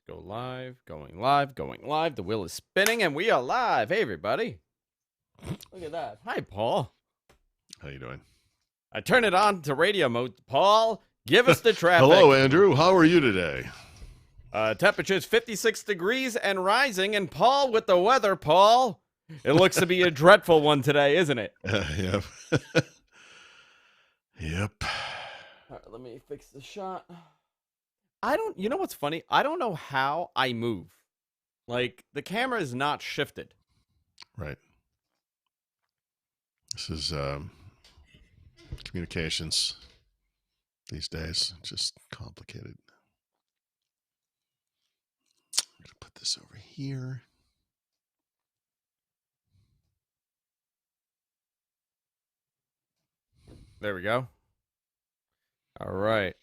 Go live, going live, going live. The wheel is spinning, and we are live. Hey, everybody. Look at that. Hi, Paul. How you doing? I turn it on to radio mode. Paul, give us the traffic. Hello, Andrew. How are you today? Temperature's 56 degrees and rising. And Paul with the weather, Paul. It looks to be a dreadful one today, isn't it? Yep. Yep. All right, let me fix the shot. You know what's funny? I don't know how I move. Like, the camera is not shifted. Right. This is communications these days. Just complicated. I'm going to put this over here. There we go. All right.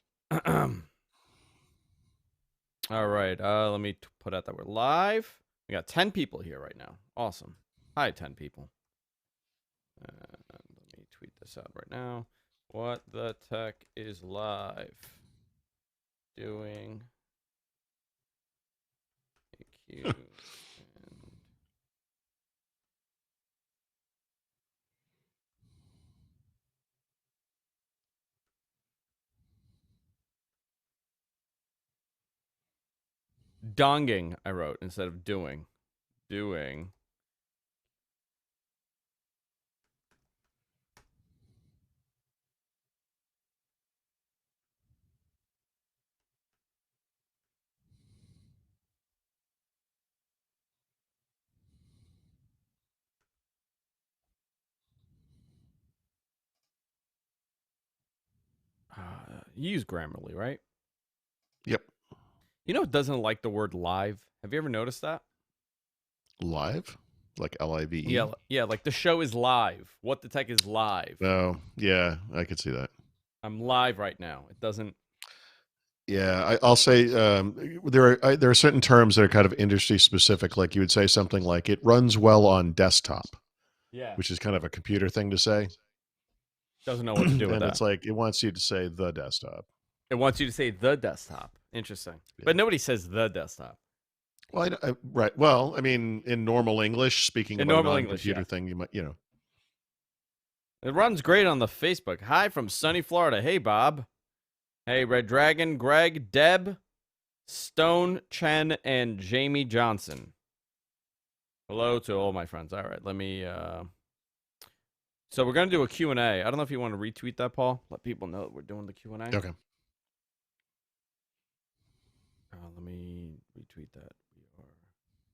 All right. Let me put out that we're live. We got 10 people here right now. Awesome. Hi, 10 people. Let me tweet this out right now. What the Tech is live doing a Q. Donging, I wrote, instead of doing. Doing. You use Grammarly, right? Yep. You know it doesn't like the word live? Have you ever noticed that? Live? Like L-I-V-E? Yeah, like the show is live. What the Tech is live. Oh, yeah, I could see that. I'm live right now. It doesn't. Yeah, I'll say there are certain terms that are kind of industry specific. Like you would say something like it runs well on desktop. Yeah. Which is kind of a computer thing to say. Doesn't know what to do with and that. It's like it wants you to say the desktop. It wants you to say the desktop. Interesting. Yeah. But nobody says the desktop. Well, right. Well, I mean, in normal English, speaking in about a non-computer thing, you might, It runs great on the Facebook. Hi from sunny Florida. Hey, Bob. Hey, Red Dragon, Greg, Deb, Stone, Chen, and Jamie Johnson. Hello to all my friends. All right, let me... So we're going to do a Q&A. I don't know if you want to retweet that, Paul. Let people know that we're doing the Q&A. Okay. Let me retweet that.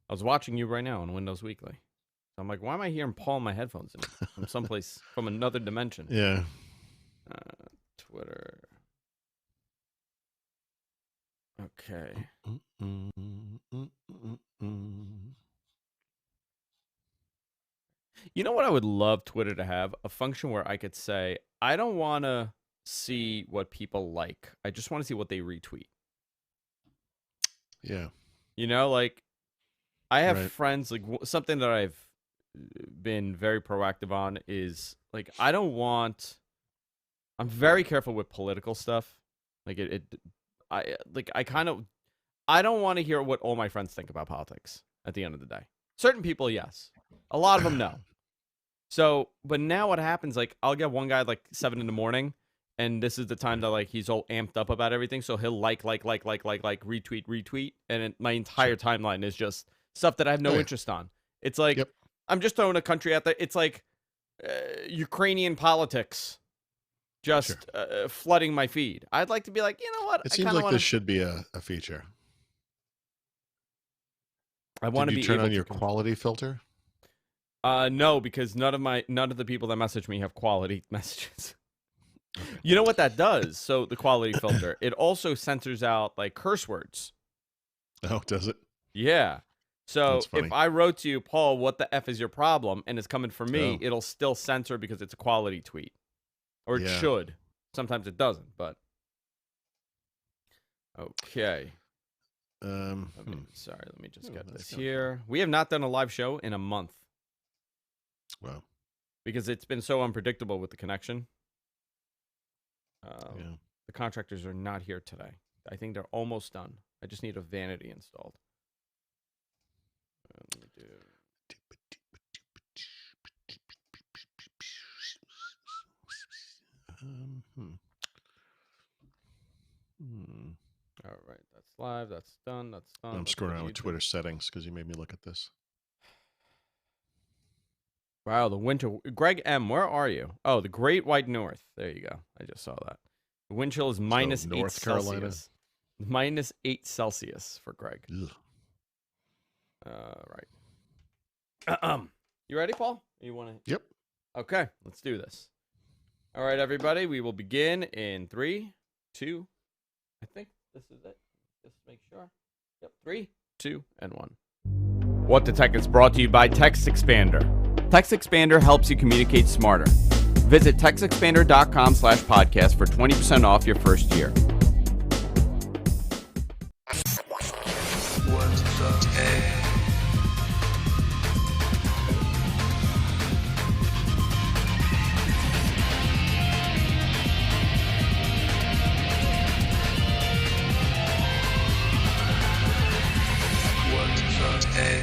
I was watching you right now on Windows Weekly. So I'm like, why am I hearing Paul in my headphones from someplace, from another dimension? Yeah. Twitter. Okay. You know what I would love Twitter to have? A function where I could say, I don't want to see what people like. I just want to see what they retweet. Yeah. You know, like, I have friends, like, something that I've been very proactive on is, like, I'm very careful with political stuff. Like, I don't want to hear what all my friends think about politics at the end of the day. Certain people, yes. A lot of them, no. So, but now what happens, like, I'll get one guy, like, 7 in the morning, and this is the time that, like, he's all amped up about everything, so he'll retweet, and my entire timeline is just stuff that I have no interest on. It's like, I'm just throwing a country out there. It's like Ukrainian politics just flooding my feed. I'd like to be like, you know what? It seems like this should be a feature. I want to be able to turn on your quality filter? No, because none of the people that message me have quality messages. You know what that does? So the quality filter, it also censors out like curse words. Oh, does it? Yeah. So if I wrote to you, Paul, what the F is your problem? And it's coming from me, it'll still censor because it's a quality tweet. Or it should. Sometimes it doesn't, but. Okay. Sorry, let me just get this here. We have not done a live show in a month. Wow. Because it's been so unpredictable with the connection. The contractors are not here today. I think they're almost done. I just need a vanity installed. Let me do. All right, that's live. That's done. That's done. I'm Let's screwing go to around with YouTube. Twitter settings because you made me look at this. Wow, the winter. Greg M, where are you? Oh, the Great White North. There you go. I just saw that. The wind chill is minus 8 North Carolina? Celsius. Minus 8 Celsius for Greg. Ugh. Right. You ready, Paul? You want to? Yep. Okay, let's do this. All right, everybody. We will begin in 3, 2. I think this is it. Just make sure. Yep. 3, 2, and 1. What the Tech is brought to you by Text Expander. Text Expander helps you communicate smarter. Visit textexpander.com/podcast for 20% off your first year. What's the tech? What's the tech?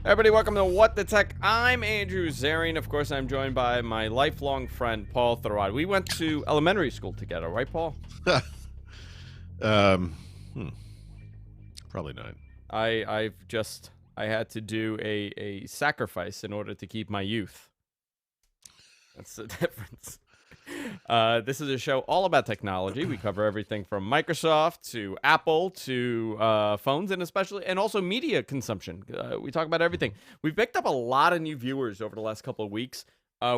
Everybody, welcome to What the Tech. I'm Andrew Zarian. Of course, I'm joined by my lifelong friend, Paul Thurrott. We went to elementary school together, right, Paul? Probably not. I had to do a sacrifice in order to keep my youth. That's the difference. This is a show all about technology. We cover everything from Microsoft to Apple to phones and also media consumption. We talk about everything. We've picked up a lot of new viewers over the last couple of weeks.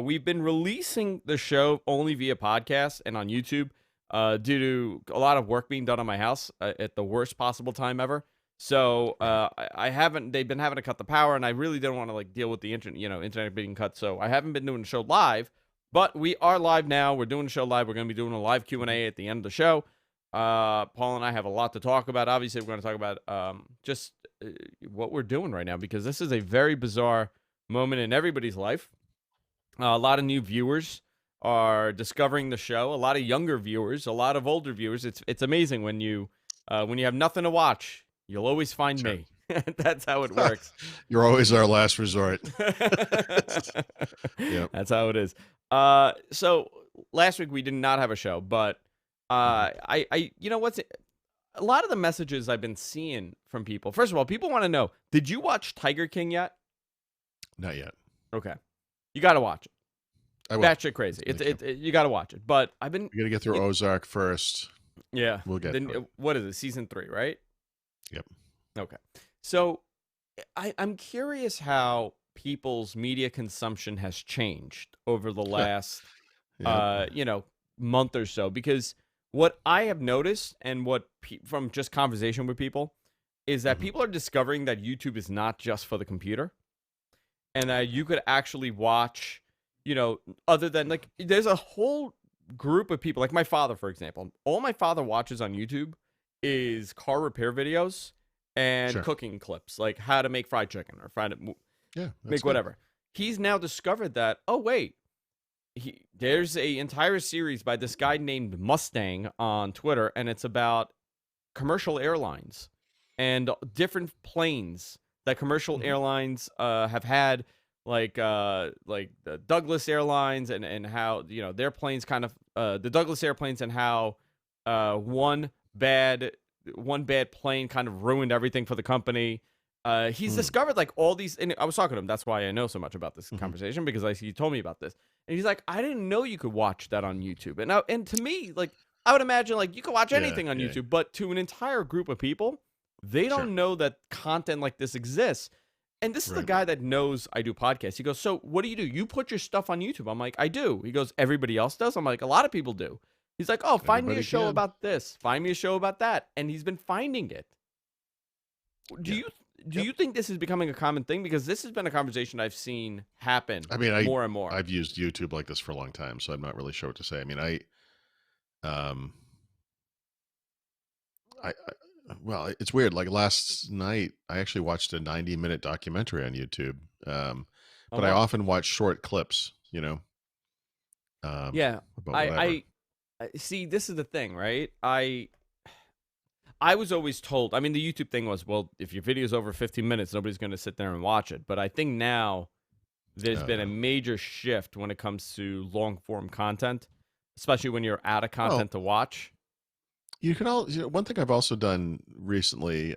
We've been releasing the show only via podcast and on YouTube due to a lot of work being done on my house at the worst possible time ever. So they've been having to cut the power, and I really didn't want to deal with the internet being cut. So I haven't been doing the show live. But we are live now. We're doing the show live. We're going to be doing a live Q&A at the end of the show. Paul and I have a lot to talk about. Obviously, we're going to talk about just what we're doing right now, because this is a very bizarre moment in everybody's life. A lot of new viewers are discovering the show. A lot of younger viewers, a lot of older viewers. It's amazing when you have nothing to watch, you'll always find me. That's how it works. You're always our last resort. Yep. That's how it is. So last week we did not have a show, but a lot of the messages I've been seeing from people. First of all, people want to know, did you watch Tiger King yet? Not yet. Okay. You got to watch it. I will. That shit crazy. You got to watch it. But we got to get through Ozark first. Yeah. We'll get to it. What is it? Season 3, right? Yep. Okay. So I'm curious how people's media consumption has changed over the last month or so, because what I have noticed and what from just conversation with people is that people are discovering that YouTube is not just for the computer, and that you could actually watch, other than there's a whole group of people, like my father, for example. All my father watches on YouTube is car repair videos and cooking clips, like how to make fried chicken or make whatever. He's now discovered that, oh wait, there's a entire series by this guy named Mustang on Twitter, and it's about commercial airlines and different planes that commercial airlines have had, like the Douglas Airlines and how their planes kind of the Douglas airplanes, and how one bad plane kind of ruined everything for the company. He's discovered all these, and I was talking to him. That's why I know so much about this conversation, because he told me about this, and he's like, I didn't know you could watch that on YouTube. And to me, I would imagine you could watch anything on YouTube, but to an entire group of people, they don't know that content like this exists. And this is the guy that knows I do podcasts. He goes, so what do? You put your stuff on YouTube? I'm like, I do. He goes, everybody else does? I'm like, a lot of people do. He's like, oh, find me a show about this. Find me a show about that. And he's been finding it. Do you think this is becoming a common thing? Because this has been a conversation I've seen happen more and more. I've used YouTube like this for a long time, so I'm not really sure what to say. I mean, well, it's weird. Like last night, I actually watched a 90-minute documentary on YouTube. But I often watch short clips, yeah. I see, this is the thing, right? I was always told, I mean, the YouTube thing was, well, if your video's over 15 minutes, nobody's going to sit there and watch it. But I think now there's been a Yeah. major shift when it comes to long form content, especially when you're out of Well, content to watch. you can all. One thing I've also done recently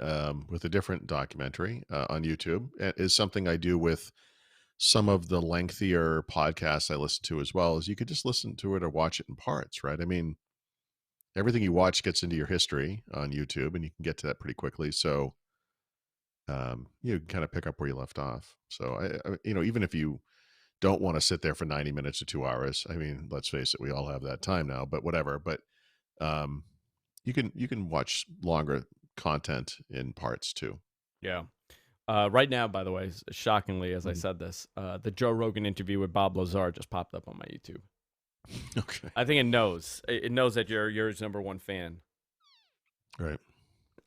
with a different documentary on YouTube is something I do with some of the lengthier podcasts I listen to as well. Is you could just listen to it or watch it in parts, right? I mean, everything you watch gets into your history on YouTube, and you can get to that pretty quickly. So you can kind of pick up where you left off. So even if you don't want to sit there for 90 minutes or 2 hours, I mean, let's face it, we all have that time now. But whatever. But um, you can watch longer content in parts too. Yeah. Right now, by the way, shockingly, as I Mhm. said this, the Joe Rogan interview with Bob Lazar just popped up on my YouTube. Okay. I think it knows. It knows that you're his number one fan. Right.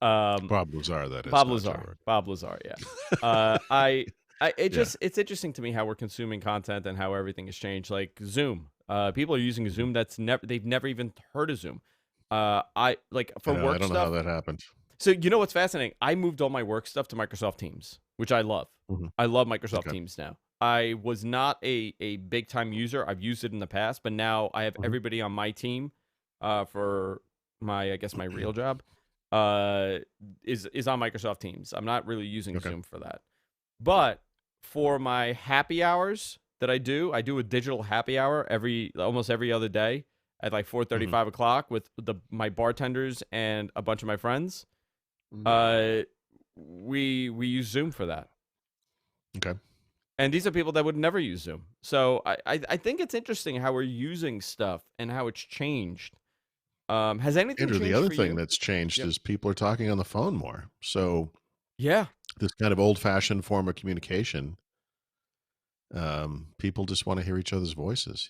Um, Bob Lazar, that is Bob not Joe Lazar. Rogan. Bob Lazar. Yeah. I. It Yeah. just it's interesting to me how we're consuming content and how everything has changed. Like Zoom. People are using Mhm. Zoom they've never even heard of Zoom. I like I for know. I work don't know how stuff. that happened. So you know what's fascinating? I moved all my work stuff to Microsoft Teams, which I love. Mhm. I love Microsoft Okay. Teams now. I was not a big time user. I've used it in the past, but now I have Mhm. everybody on my team for my I guess my real job uh is on Microsoft Teams. I'm not really using Okay. Zoom for that. But for my happy hours that I do a digital happy hour almost every other day at like 4:30, Mhm. 5 o'clock with my bartenders and a bunch of my friends. Mhm. We use Zoom for that. Okay. And these are people that would never use Zoom. So I think it's interesting how we're using stuff and how it's changed. Has anything Andrew, the changed other for thing you? that's changed Yep. is people are talking on the phone more. So Yeah. this kind of old-fashioned form of communication, people just want to hear each other's voices.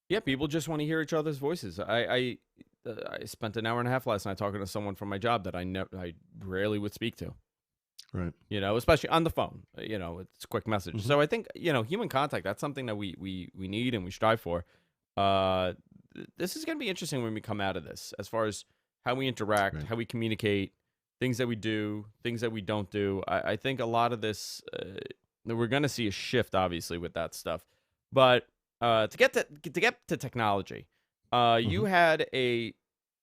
Yeah, people just want to hear each other's voices. I spent an hour and a half last night talking to someone from my job that I rarely would speak to. Right. Especially on the phone. It's a quick message. Mhm. So I think human contact. That's something that we need and we strive for. This is going to be interesting when we come out of this, as far as how we interact, Right. how we communicate, things that we do, things that we don't do. I think a lot of this, we're going to see a shift, obviously, with that stuff. But to get to technology, you Mhm. had a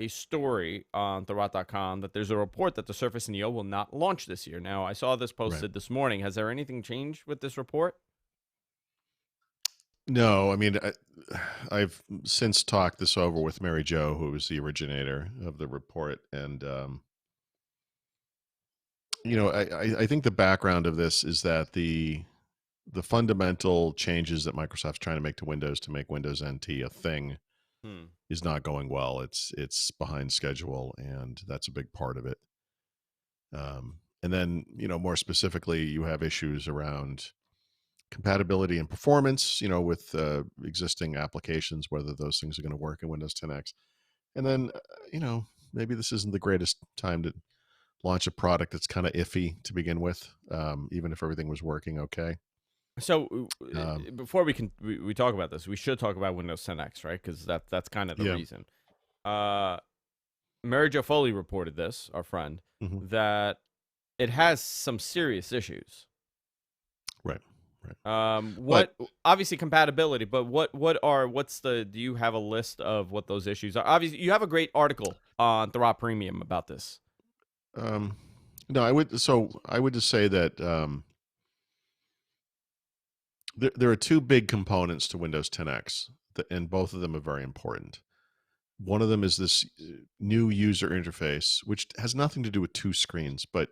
story on TheRot.com that there's a report that the Surface Neo will not launch this year. Now, I saw this Right. posted this morning. Has there anything changed with this report? No, I mean, I've since talked this over with Mary Jo, who was the originator of the report, and I think the background of this is that the fundamental changes that Microsoft's trying to make to Windows to make Windows NT a thing Hmm. is not going well. It's behind schedule, and that's a big part of it. And then, more specifically, you have issues around compatibility and performance, with existing applications, whether those things are going to work in Windows 10X. And then, maybe this isn't the greatest time to launch a product that's kind of iffy to begin with, even if everything was working okay. So Um, before we talk about this, we should talk about Windows 10X, right? Because that's kind of the yeah. reason. Uh, Mary Jo Foley reported this, our friend, Hmm. that it has some serious issues. Right. Right. But What obviously compatibility, but do you have a list of what those issues are? Obviously, you have a great article on Thurrott Premium about this. um, no, I would just say that there are two big components to Windows 10X, and both of them are very important. One of them is this new user interface, which has nothing to do with two screens, but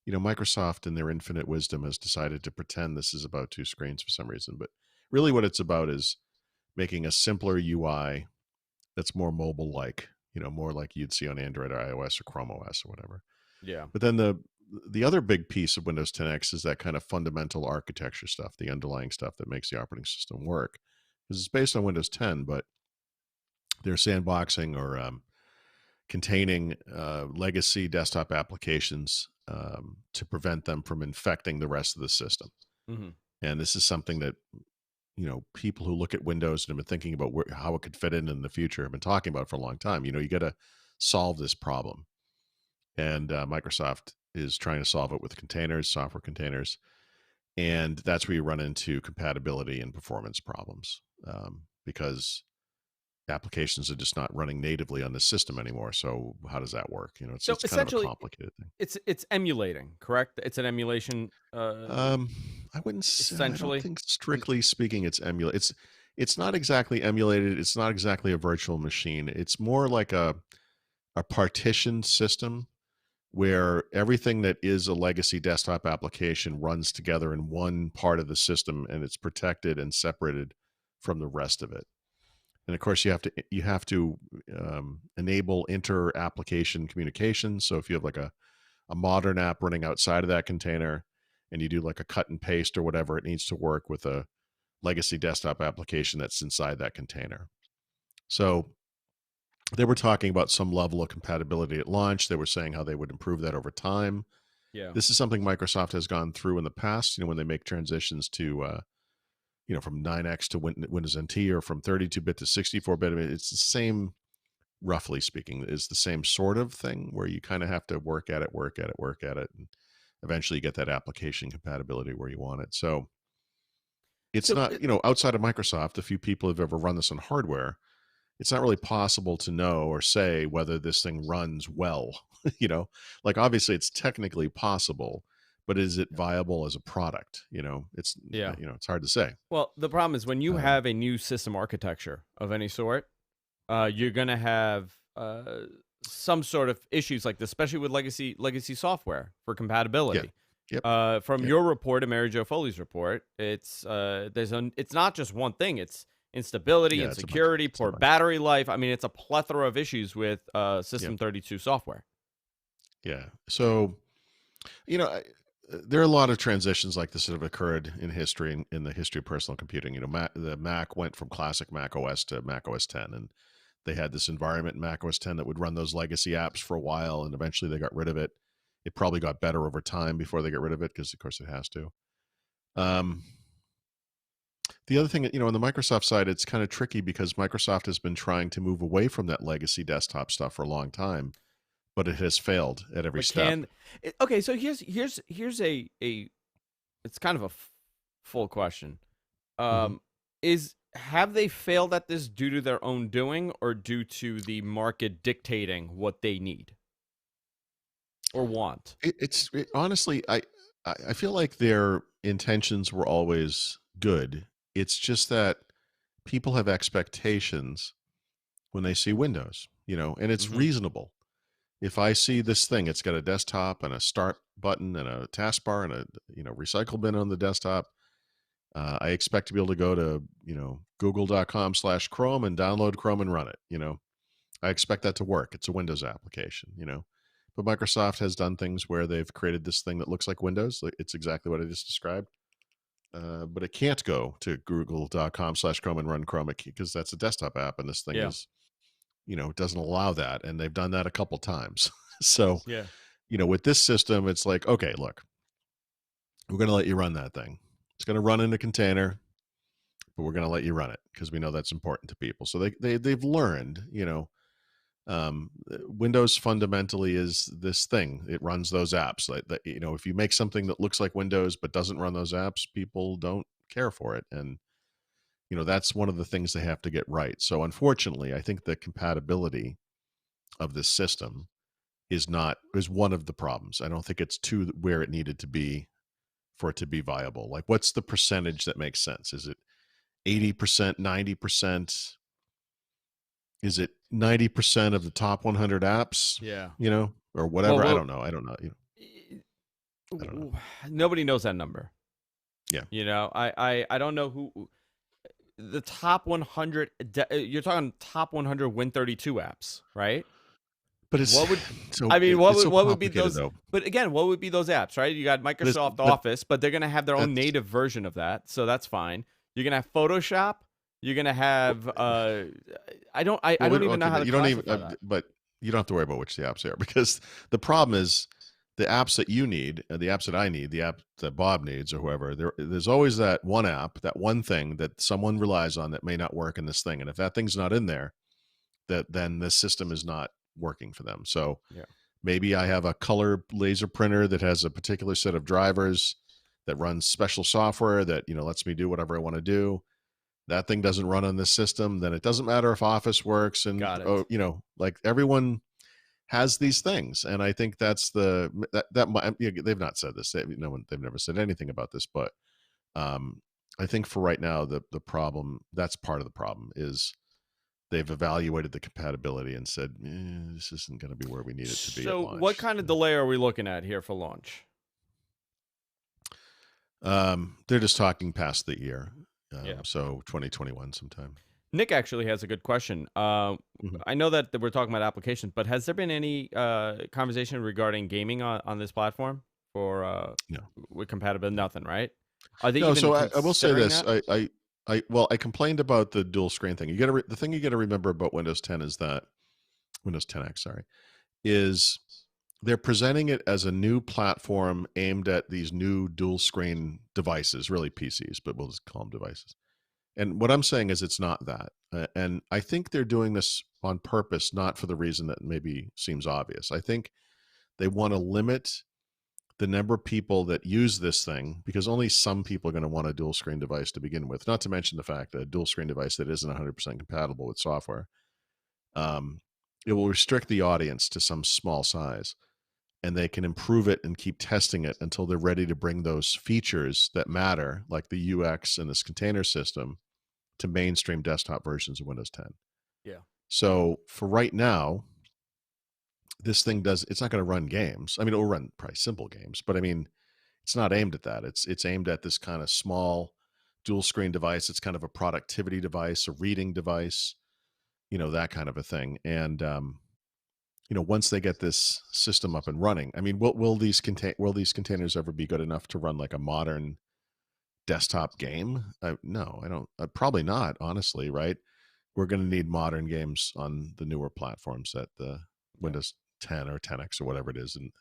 Microsoft in their infinite wisdom has decided to pretend this is about two screens for some reason. But really what it's about is making a simpler UI that's more mobile-like, more like you'd see on Android or iOS or Chrome OS or whatever. Yeah. But then the other big piece of Windows 10X is that kind of fundamental architecture stuff, the underlying stuff that makes the operating system work. Because it's based on Windows 10, but they're sandboxing or containing legacy desktop applications to prevent them from infecting the rest of the system. Mm-hmm. And this is something that people who look at Windows and have been thinking about how it could fit in the future have been talking about for a long time. You get solve this problem. And Microsoft is trying to solve it with containers, software containers, and that's where you run into compatibility and performance problems, because applications are just not running natively on the system anymore. So how does that work? It's So it's kind of a essentially, complicated thing. it's emulating, correct? It's an emulation, Um, I wouldn't say, I don't essentially. think strictly speaking it's emulate. It's not exactly emulated. It's not exactly a virtual machine. It's more like a partitioned system where everything that is a legacy desktop application runs together in one part of the system, and it's protected and separated from the rest of it. And of course, you have to enable inter application communication. So if you have like a modern app running outside of that container, and you do like a cut and paste or whatever, it needs to work with a legacy desktop application that's inside that container. So they were talking about some level of compatibility at launch. They were saying how they would improve that over time. Yeah. This is something Microsoft has gone through in the past, when they make transitions to from 9x to Windows NT, or from 32-bit to 64-bit. I mean, it's the same, roughly speaking, is the same sort of thing where you kind of have to work at it, and eventually you get that application compatibility where you want it. So it's So not, outside of Microsoft, a few people have ever run this on hardware. It's not really possible to know or say whether this thing runs well. Like obviously it's technically possible, but is it viable as a product? yeah. It's hard to say. Well, the problem is when you Um, have a new system architecture of any sort, you're gonna have some sort of issues like this, especially with legacy software for yeah. compatibility. Yep. From Yep. your report and Mary Jo Foley's report, it's it's not just one thing. It's instability, Yeah. It's a bunch. insecurity, It's a poor bunch. battery life. I mean, it's a plethora of issues with Yep. System 32 software. Yeah. So, you know, I, there are a lot of transitions like this that have occurred in history, in the history of personal computing. The Mac went from classic Mac OS to Mac OS 10, and they had this environment in Mac OS 10 that would run those legacy apps for a while, and eventually they got rid of it. It probably got better over time before they got rid of it, because of course it has to. Um, the other thing, on the Microsoft side, it's kind of tricky because Microsoft has been trying to move away from that legacy desktop stuff for a long time, but it has failed at every But step. okay? So here's a it's kind of a full question. Mhm. Is Have they failed at this due to their own doing or due to the market dictating what they need or want? Honestly, I feel like their intentions were always good. It's just that people have expectations when they see Windows, and it's Hmm. reasonable. If I see this thing, it's got a desktop and a start button and a taskbar and a recycle bin on the desktop. I expect to be able to go to google.com/Chrome and download Chrome and run it. I expect that to work. It's a Windows application. But Microsoft has done things where they've created this thing that looks like Windows. It's exactly what I just described. But it can't go to google.com/Chrome and run Chrome because that's a desktop app, and this thing Yeah. is, doesn't allow that. And they've done that a couple times. So, Yeah. with this system, it's like, okay, look, we're going to let you run that thing. It's going to run in a container, but we're going to let you run it because we know that's important to people. So they've learned, Windows fundamentally is this thing. It runs those apps. Like that, if you make something that looks like Windows but doesn't run those apps, people don't care for it. And that's one of the things they have to get right. So unfortunately, I think the compatibility of this system is one of the problems. I don't think it's to where it needed to be for it to be viable. Like, what's the percentage that makes sense? Is it 80%, 90%? Is it 90% of the top 100 apps, Yeah. or Well, whatever? I don't know. I don't know. nobody knows that number. Yeah. I don't know who the top 100. You're talking top 100 Win32 apps, right? But it's What would so I mean? What it's would so what would be complicated those? though. But again, what would be those apps, right? You got But Microsoft but Office, but they're gonna have their own that's native version of that, so that's fine. You're gonna have Photoshop. You're gonna well, have I well, don't even know okay, how but to you don't even classify that. but you don't have to worry about which the apps are, because the problem is the apps that you need, the apps that I need, the app that Bob needs or whoever. There's always that one app, that one thing that someone relies on that may not work in this thing, and if that thing's not in there, then this system is not working for them. So Yeah. maybe I have a color laser printer that has a particular set of drivers that runs special software that, lets me do whatever I want to do. That thing doesn't run on this system, then it doesn't matter if Office works. And, Got it. like everyone has these things. And I think that's they've not said this. They've never said anything about this, but I think for right now, the problem, that's part of the problem, is they've evaluated the compatibility and said, this isn't going to be where we need it to be at So launch. what kind of delay are we looking at here for launch? They're just talking past the year. Yeah. So 2021 sometime. Nick actually has a good question. I know that we're talking about applications, but has there been any conversation regarding gaming on this platform for No. with compatibility? Nothing, right? Are they No, even so I will say considering this. that? I complained about the dual screen thing. The thing you got to remember about Windows 10 is that Windows 10X, sorry, is they're presenting it as a new platform aimed at these new dual screen devices, really PCs, but we'll just call them devices. And what I'm saying is it's not that. And I think they're doing this on purpose, not for the reason that maybe seems obvious. I think they want to limit the number of people that use this thing, because only some people are going to want a dual screen device to begin with, not to mention the fact that a dual screen device that isn't 100% compatible with software, it will restrict the audience to some small size, and they can improve it and keep testing it until they're ready to bring those features that matter, like the UX and this container system, to mainstream desktop versions of Windows 10. Yeah. So for right now, this thing it's not going to run games. I mean, it will run probably simple games, but I mean, it's not aimed at that. It's aimed at this kind of small dual screen device. It's kind of a productivity device, a reading device, that kind of a thing. And, once they get this system up and running, I mean, will these containers ever be good enough to run like a modern desktop game? No, I don't. Probably not, honestly, right? We're going to need modern games on the newer platforms at the Windows 10 or 10X or whatever it is, and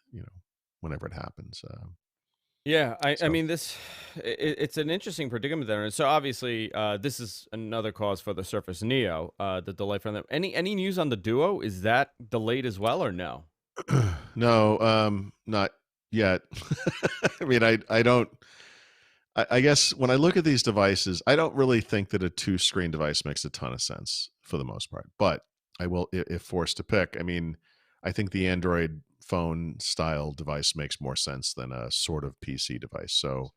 whenever it happens. Yeah, I So mean it's an interesting predicament there. And so obviously this is another cause for the Surface Neo, the delay from them. Any news on the Duo? Is that delayed as well or no? no, not yet. I mean, I don't. I guess when I look at these devices, I don't really think that a two-screen device makes a ton of sense for the most part. But I will, if forced to pick, I mean, I think the Android phone style device makes more sense than a sort of PC device. So,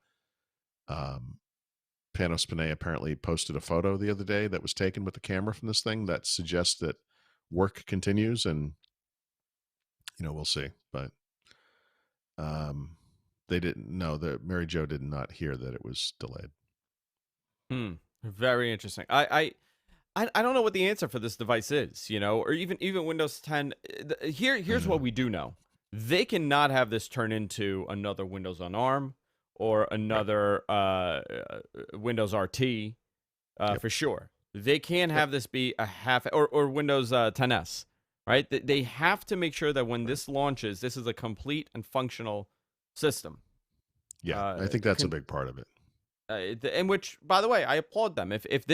Panos Panay apparently posted a photo the other day that was taken with the camera from this thing that suggests that work continues, and we'll see. But they didn't know that Mary Jo did not hear that it was delayed. Very interesting. I don't know what the answer for this device is, or even Windows 10. Here's what we do know: they cannot have this turn into another Windows on ARM or another Windows RT for sure. They can't have this be a half or Windows 10s, right? They have to make sure that when this launches, this is a complete and functional system. Yeah, I think that's a big part of it. In which, by the way, I applaud them. If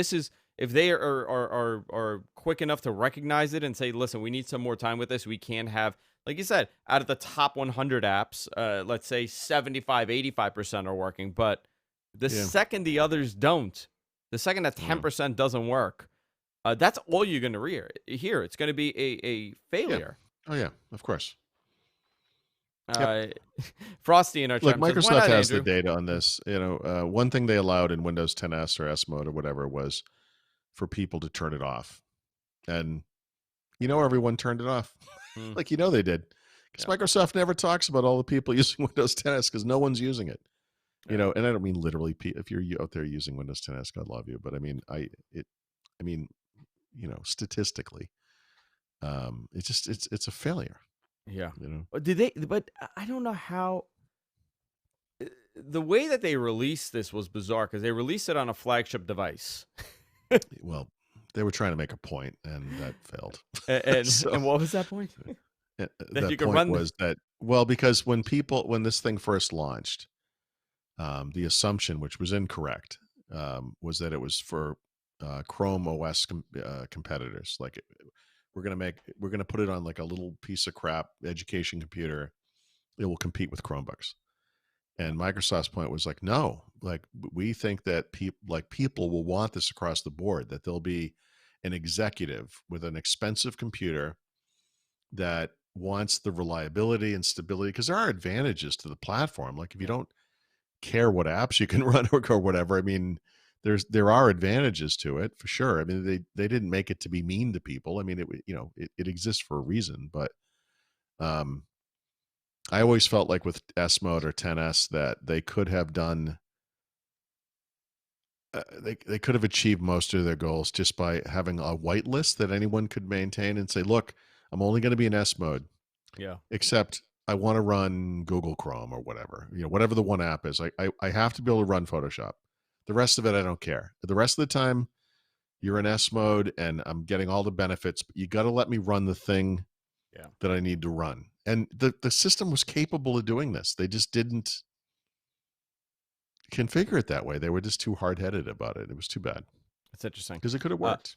they are quick enough to recognize it and say, listen, we need some more time with this, we can have, like you said, out of the top 100 apps, let's say 75, 85% are working. But the second the others don't, the second that 10% doesn't work, that's all you're going to hear. It's going to be a failure. Yeah. Oh, yeah, of course. Frosty in our Look, chat Microsoft says, "Why not, has Andrew?" the data on this. One thing they allowed in Windows 10s or S mode or whatever was for people to turn it off, and everyone turned it off. Like they did, because Microsoft never talks about all the people using Windows 10s because no one's using it. And I don't mean literally. If you're out there using Windows 10s, God love you, but I mean statistically, it's a failure. Yeah. Did they? But I don't know how. The way that they released this was bizarre because they released it on a flagship device. Well, they were trying to make a point, and that failed. And what was that point? That point was that, well, because when this thing first launched, the assumption, which was incorrect, was that it was for Chrome OS competitors, like we're gonna put it on like a little piece of crap education computer. It will compete with Chromebooks. And Microsoft's point was like, no, like we think that people will want this across the board, that there'll be an executive with an expensive computer that wants the reliability and stability, because there are advantages to the platform. Like if you don't care what apps you can run or whatever, I mean, there are advantages to it for sure. I mean, they didn't make it to be mean to people. I mean, it exists for a reason, but I always felt like with S Mode or 10S that they could have done, they could have achieved most of their goals just by having a whitelist that anyone could maintain and say, look, I'm only going to be in S Mode. Yeah. Except I want to run Google Chrome or whatever, whatever the one app is. I have to be able to run Photoshop. The rest of it, I don't care. The rest of the time, you're in S Mode and I'm getting all the benefits, but you got to let me run the thing that I need to run. And the system was capable of doing this. They just didn't configure it that way. They were just too hard-headed about it. It was too bad. That's interesting. Because it could have worked.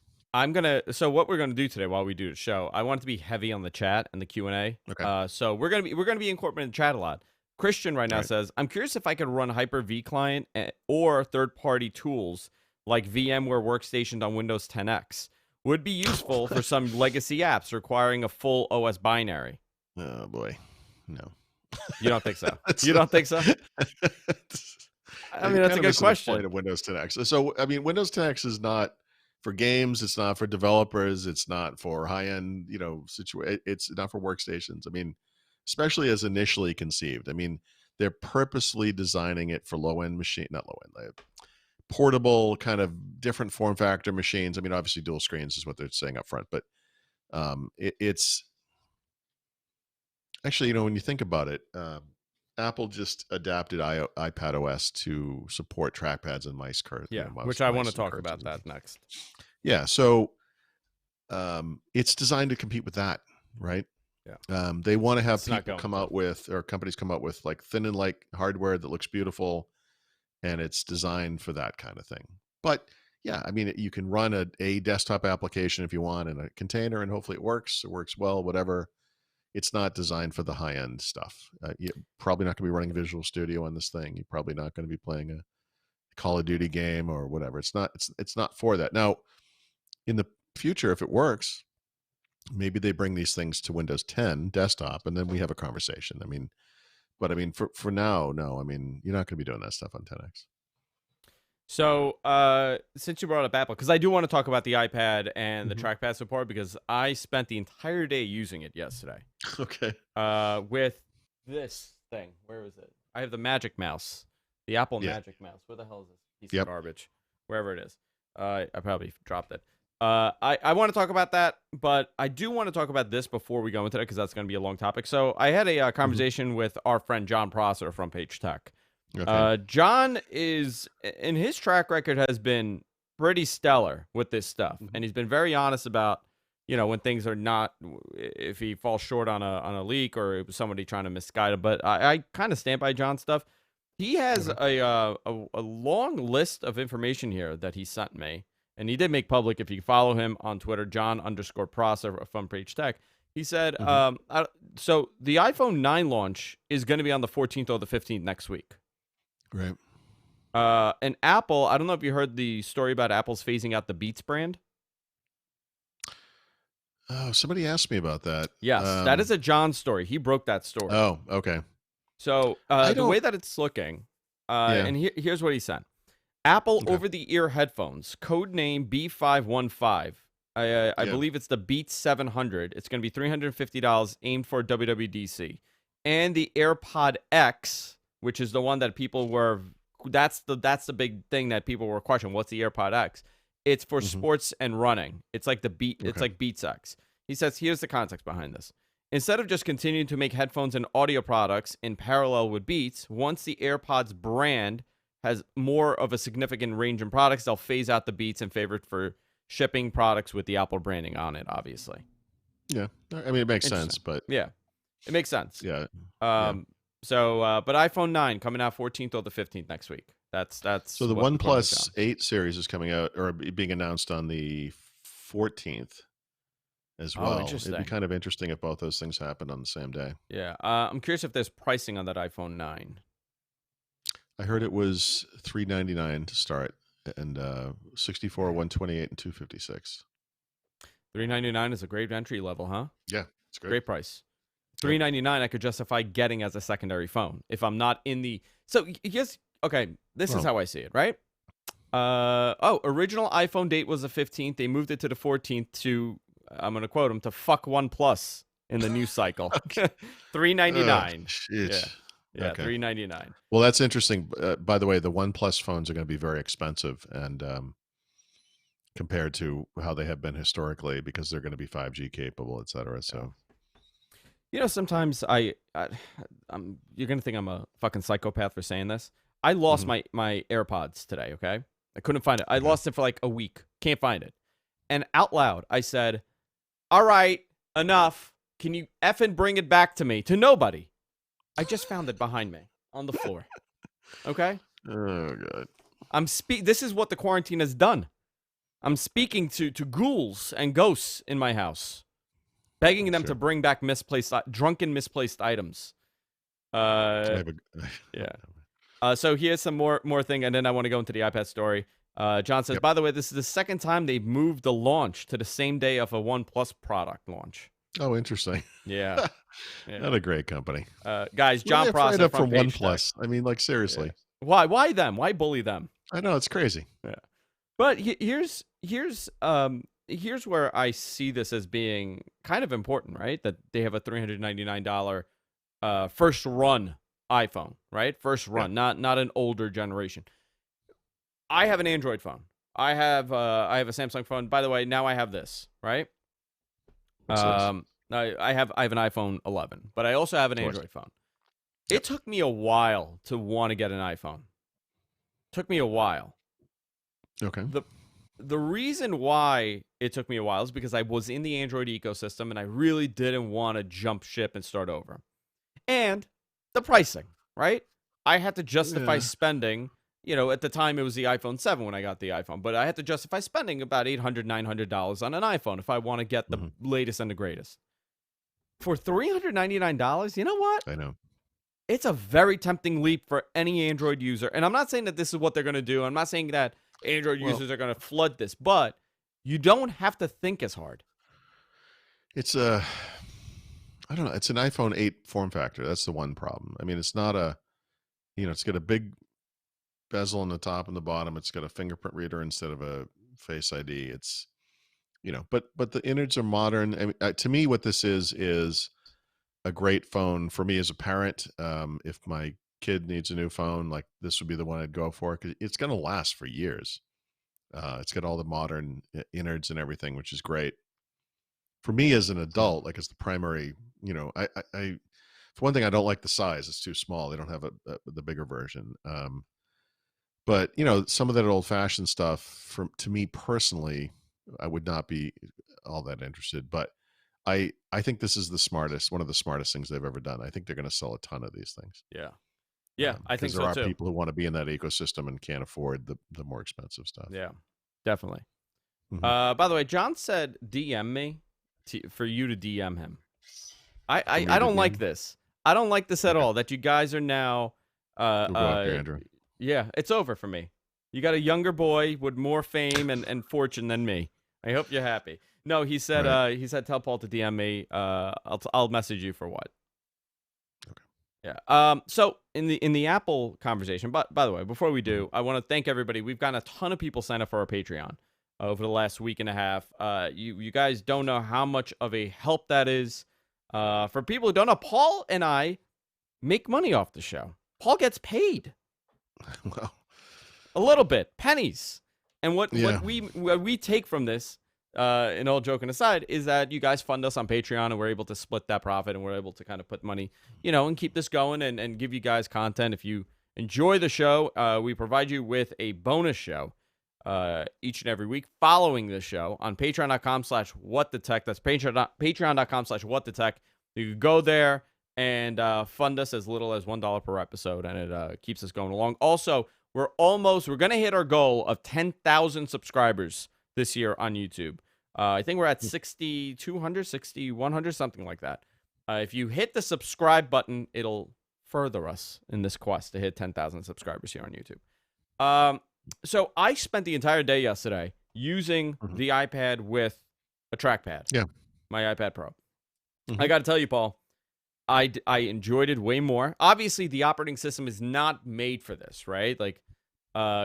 So what we're gonna do today while we do the show, I want it to be heavy on the chat and the Q&A. Okay. So we're gonna be incorporating the chat a lot. Christian right now says, I'm curious if I could run Hyper-V client or third-party tools like VMware Workstation on Windows 10X. Would be useful for some legacy apps requiring a full OS binary. Oh boy, no. You don't think so? You don't think so? I mean, that's a good question. Point of Windows 10X. So, I mean, Windows 10X is not for games. It's not for developers. It's not for high-end, situation. It's not for workstations. I mean, especially as initially conceived. I mean, they're purposely designing it for low-end not low-end, portable kind of different form factor machines. I mean, obviously dual screens is what they're saying up front, but it's actually, when you think about it, Apple just adapted iPad OS to support trackpads and mice cursors. Yeah, which I want to talk about that next. Yeah, so it's designed to compete with that, right? Yeah. They want to have people come out with, or companies come out with, like thin and light hardware that looks beautiful, and it's designed for that kind of thing. But yeah, I mean, you can run a desktop application if you want in a container, and hopefully it works well, whatever. It's not designed for the high-end stuff. You're probably not going to be running Visual Studio on this thing. You're probably not going to be playing a Call of Duty game or whatever. It's not for that. Now, in the future, if it works, maybe they bring these things to Windows 10 desktop, and then we have a conversation. I mean, but I mean, for now, no. I mean, you're not going to be doing that stuff on 10X. So, since you brought up Apple, because I do want to talk about the iPad and the trackpad support, because I spent the entire day using it yesterday. Okay. With this thing. Where is it? I have the Magic Mouse, the Apple Magic Mouse. Where the hell is this piece of garbage? Wherever it is. I probably dropped it. I want to talk about that, but I do want to talk about this before we go into it, because that's going to be a long topic. So I had a conversation with our friend John Prosser from Page Tech. Okay. John is, in his track record, has been pretty stellar with this stuff, and he's been very honest about, when things are not, if he falls short on a leak or somebody trying to misguide him. But I kind of stand by John's stuff. He has a long list of information here that he sent me, and he did make public. If you follow him on Twitter, John_Prosser from Page Tech. He said, so the iPhone 9 launch is going to be on the 14th or the 15th next week. Right. And Apple, I don't know if you heard the story about Apple's phasing out the Beats brand. Oh, somebody asked me about that. Yes, that is a John story. He broke that story. Oh, okay. So the way that it's looking, and here's what he said. Apple over-the-ear headphones, code name B515. I believe it's the Beats 700. It's going to be $350, aimed for WWDC. And the AirPod X, which is the one that people were, that's the big thing that people were questioning. What's the AirPod X? It's for sports and running. It's like it's like Beats X. He says, here's the context behind this. Instead of just continuing to make headphones and audio products in parallel with Beats, once the AirPods brand has more of a significant range in products, they'll phase out the Beats and favor it for shipping products with the Apple branding on it, obviously. Yeah. I mean, it makes sense, but... Yeah, it makes sense. Yeah. So, but iPhone 9 coming out 14th or the 15th next week. That's so the OnePlus 8 series is coming out or being announced on the 14th. as Oh, well. It'd be interesting. kind of interesting if both those things happened on the same day. Yeah. I'm curious if there's pricing on that iPhone 9. I heard it was $399 to start, and 64, 128, and 256. $399 is a great entry level, huh? Yeah, it's great. Great price. Yep. $399 I could justify getting as a secondary phone if I'm not in the. So here's okay. This is Well- how I see it, right? Original iPhone date was the 15th. They moved it to the 14th to, I'm gonna quote them, to fuck OnePlus in the news cycle. $399. Sheesh. Yeah, Okay. $399. Well, that's interesting. By the way, the OnePlus phones are going to be very expensive, and compared to how they have been historically, because they're going to be 5G capable, et cetera. So, You know, sometimes I'm. You're gonna think I'm a fucking psychopath for saying this. I lost my AirPods today. Okay, I couldn't find it. I lost it for like a week. Can't find it. And out loud, I said, "All right, enough. Can you effing bring it back to me?" To nobody. I just found it behind me on the floor. Okay. oh god, This is what the quarantine has done. I'm speaking to ghouls and ghosts in my house, begging them Sure. to bring back drunken misplaced items. I have Yeah. So here's some more thing, and then I want to go into the iPad story. John says, Yep. by the way, this is the second time they've moved the launch to the same day of a OnePlus product launch. Oh, interesting. Yeah. Not a great company. Guys, What are John they afraid Prosser of from for Page Tech. OnePlus. I mean, like seriously. Yeah. Why them? Why bully them? I know it's crazy. But here's where I see this as being kind of important, right? That they have a $399 first run iPhone, right? First run, not an older generation. I have an Android phone. I have a Samsung phone. By the way, now I have this, right? What's this? I have an iPhone 11, but I also have an Of course. Android phone. Yep. It took me a while to want to get an iPhone. Took me a while. Okay. The reason why it took me a while is because I was in the Android ecosystem and I really didn't want to jump ship and start over. And the pricing, right? I had to justify Yeah. spending, at the time it was the iPhone 7 when I got the iPhone, but I had to justify spending about $800, $900 on an iPhone if I want to get the latest and the greatest. For $399, you know what? I know. It's a very tempting leap for any Android user. And I'm not saying that this is what they're going to do. I'm not saying that Android users are going to flood this, but you don't have to think as hard. It's I don't know. It's an iPhone 8 form factor. That's the one problem. I mean, it's not it's got a big bezel on the top and the bottom. It's got a fingerprint reader instead of a Face ID. It's, but the innards are modern. I mean, to me, what this is a great phone for me as a parent. If my kid needs a new phone, like this would be the one I'd go for because it's going to last for years. It's got all the modern innards and everything, which is great. For me as an adult, like as the primary, I for one thing, I don't like the size. It's too small. They don't have the bigger version. But some of that old fashioned stuff, to me personally, I would not be all that interested. But I think this is one of the smartest things they've ever done. I think they're going to sell a ton of these things. Yeah, I think so there are too. people who want to be in that ecosystem and can't afford the more expensive stuff. Yeah, definitely. Mhm. By the way, John said DM me for you to DM him. I me to don't like DM? this. I don't like this at Okay. all. That you guys are now. We'll go after Andrew. Yeah, it's over for me. You got a younger boy with more fame and fortune than me. I hope you're happy. No, he said. Right. He said, tell Paul to DM me. I'll message you for what. Okay. Yeah. So in the Apple conversation, but by the way, before we do, I want to thank everybody. We've gotten a ton of people sign up for our Patreon over the last week and a half. You guys don't know how much of a help that is. For people who don't know, Paul and I make money off the show. Paul gets paid Well, a little bit, pennies. And what Yeah. we take from this, and all joking aside, is that you guys fund us on Patreon and we're able to split that profit and we're able to kind of put money, and keep this going and give you guys content. If you enjoy the show, we provide you with a bonus show each and every week following this show on patreon.com/whatthetech. That's patreon.com/whatthetech. You can go there and fund us as little as $1 per episode, and it keeps us going along. Also, we're going to hit our goal of 10,000 subscribers this year on YouTube. I think we're at 6,200, 6,100, something like that. If you hit the subscribe button, it'll further us in this quest to hit 10,000 subscribers here on YouTube. So I spent the entire day yesterday using the iPad with a trackpad. Yeah. My iPad Pro. Mhm. I got to tell you, Paul, I enjoyed it way more. Obviously, the operating system is not made for this, right? Like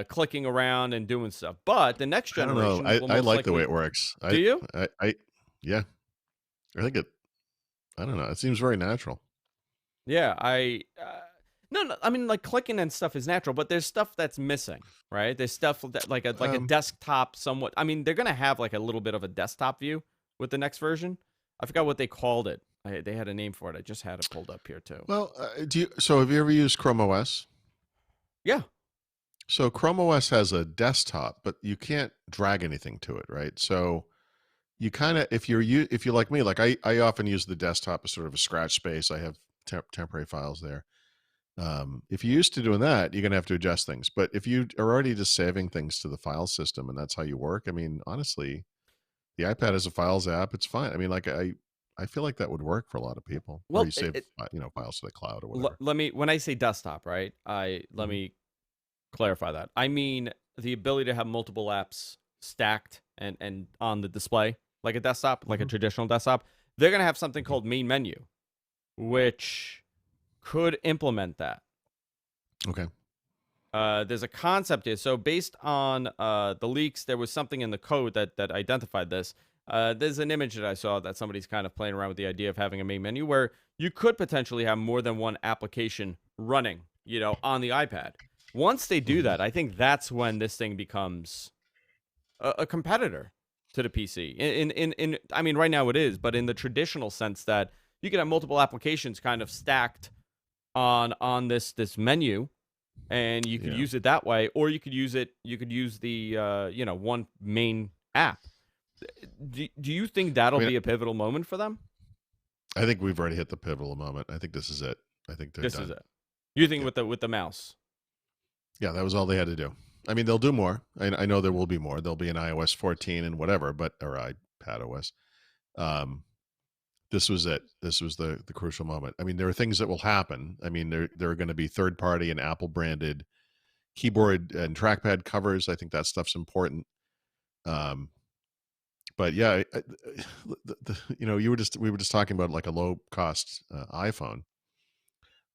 clicking around and doing stuff. But the next I don't know. generation will I most like the way likely. it works. Do you? Yeah. I think it. I don't know. It seems very natural. Yeah, no, I mean like clicking and stuff is natural, but there's stuff that's missing, right? There's stuff that like a desktop somewhat. I mean, they're gonna have like a little bit of a desktop view with the next version. I forgot what they called it. They had a name for it. I just had it pulled up here too. Well, so have you ever used Chrome OS? Yeah. So Chrome OS has a desktop, but you can't drag anything to it, right? So you kind of, if you're like me, like I often use the desktop as sort of a scratch space. I have temporary files there. If you're used to doing that, you're gonna have to adjust things. But if you are already just saving things to the file system and that's how you work, I mean, honestly, the iPad has a files app. It's fine. I mean, like I feel like that would work for a lot of people. Or Well, you save files to the cloud or whatever. let me when I say desktop, right? Let me clarify that. I mean the ability to have multiple apps stacked and on the display like a desktop, like a traditional desktop. They're gonna have something called main menu, which could implement that. Okay. There's a concept here. So based on the leaks, there was something in the code that identified this. There's an image that I saw that somebody's kind of playing around with the idea of having a main menu where you could potentially have more than one application running, on the iPad. Once they do that, I think that's when this thing becomes a competitor to the PC. I mean, right now it is, but in the traditional sense that you could have multiple applications kind of stacked on this menu, and you could use it that way, or you could use the one main app. Do you think that'll be a pivotal moment for them? I think we've already hit the pivotal moment. I think this is it. I think they're This done. is it. You think with the mouse? Yeah, that was all they had to do. I mean, they'll do more. I know there will be more. There'll be an iOS 14 and whatever, or iPad OS. This was it. This was the crucial moment. I mean, there are things that will happen. I mean, there are going to be third party and Apple branded keyboard and trackpad covers. I think that stuff's important. But yeah, we were just talking about like a low cost iPhone.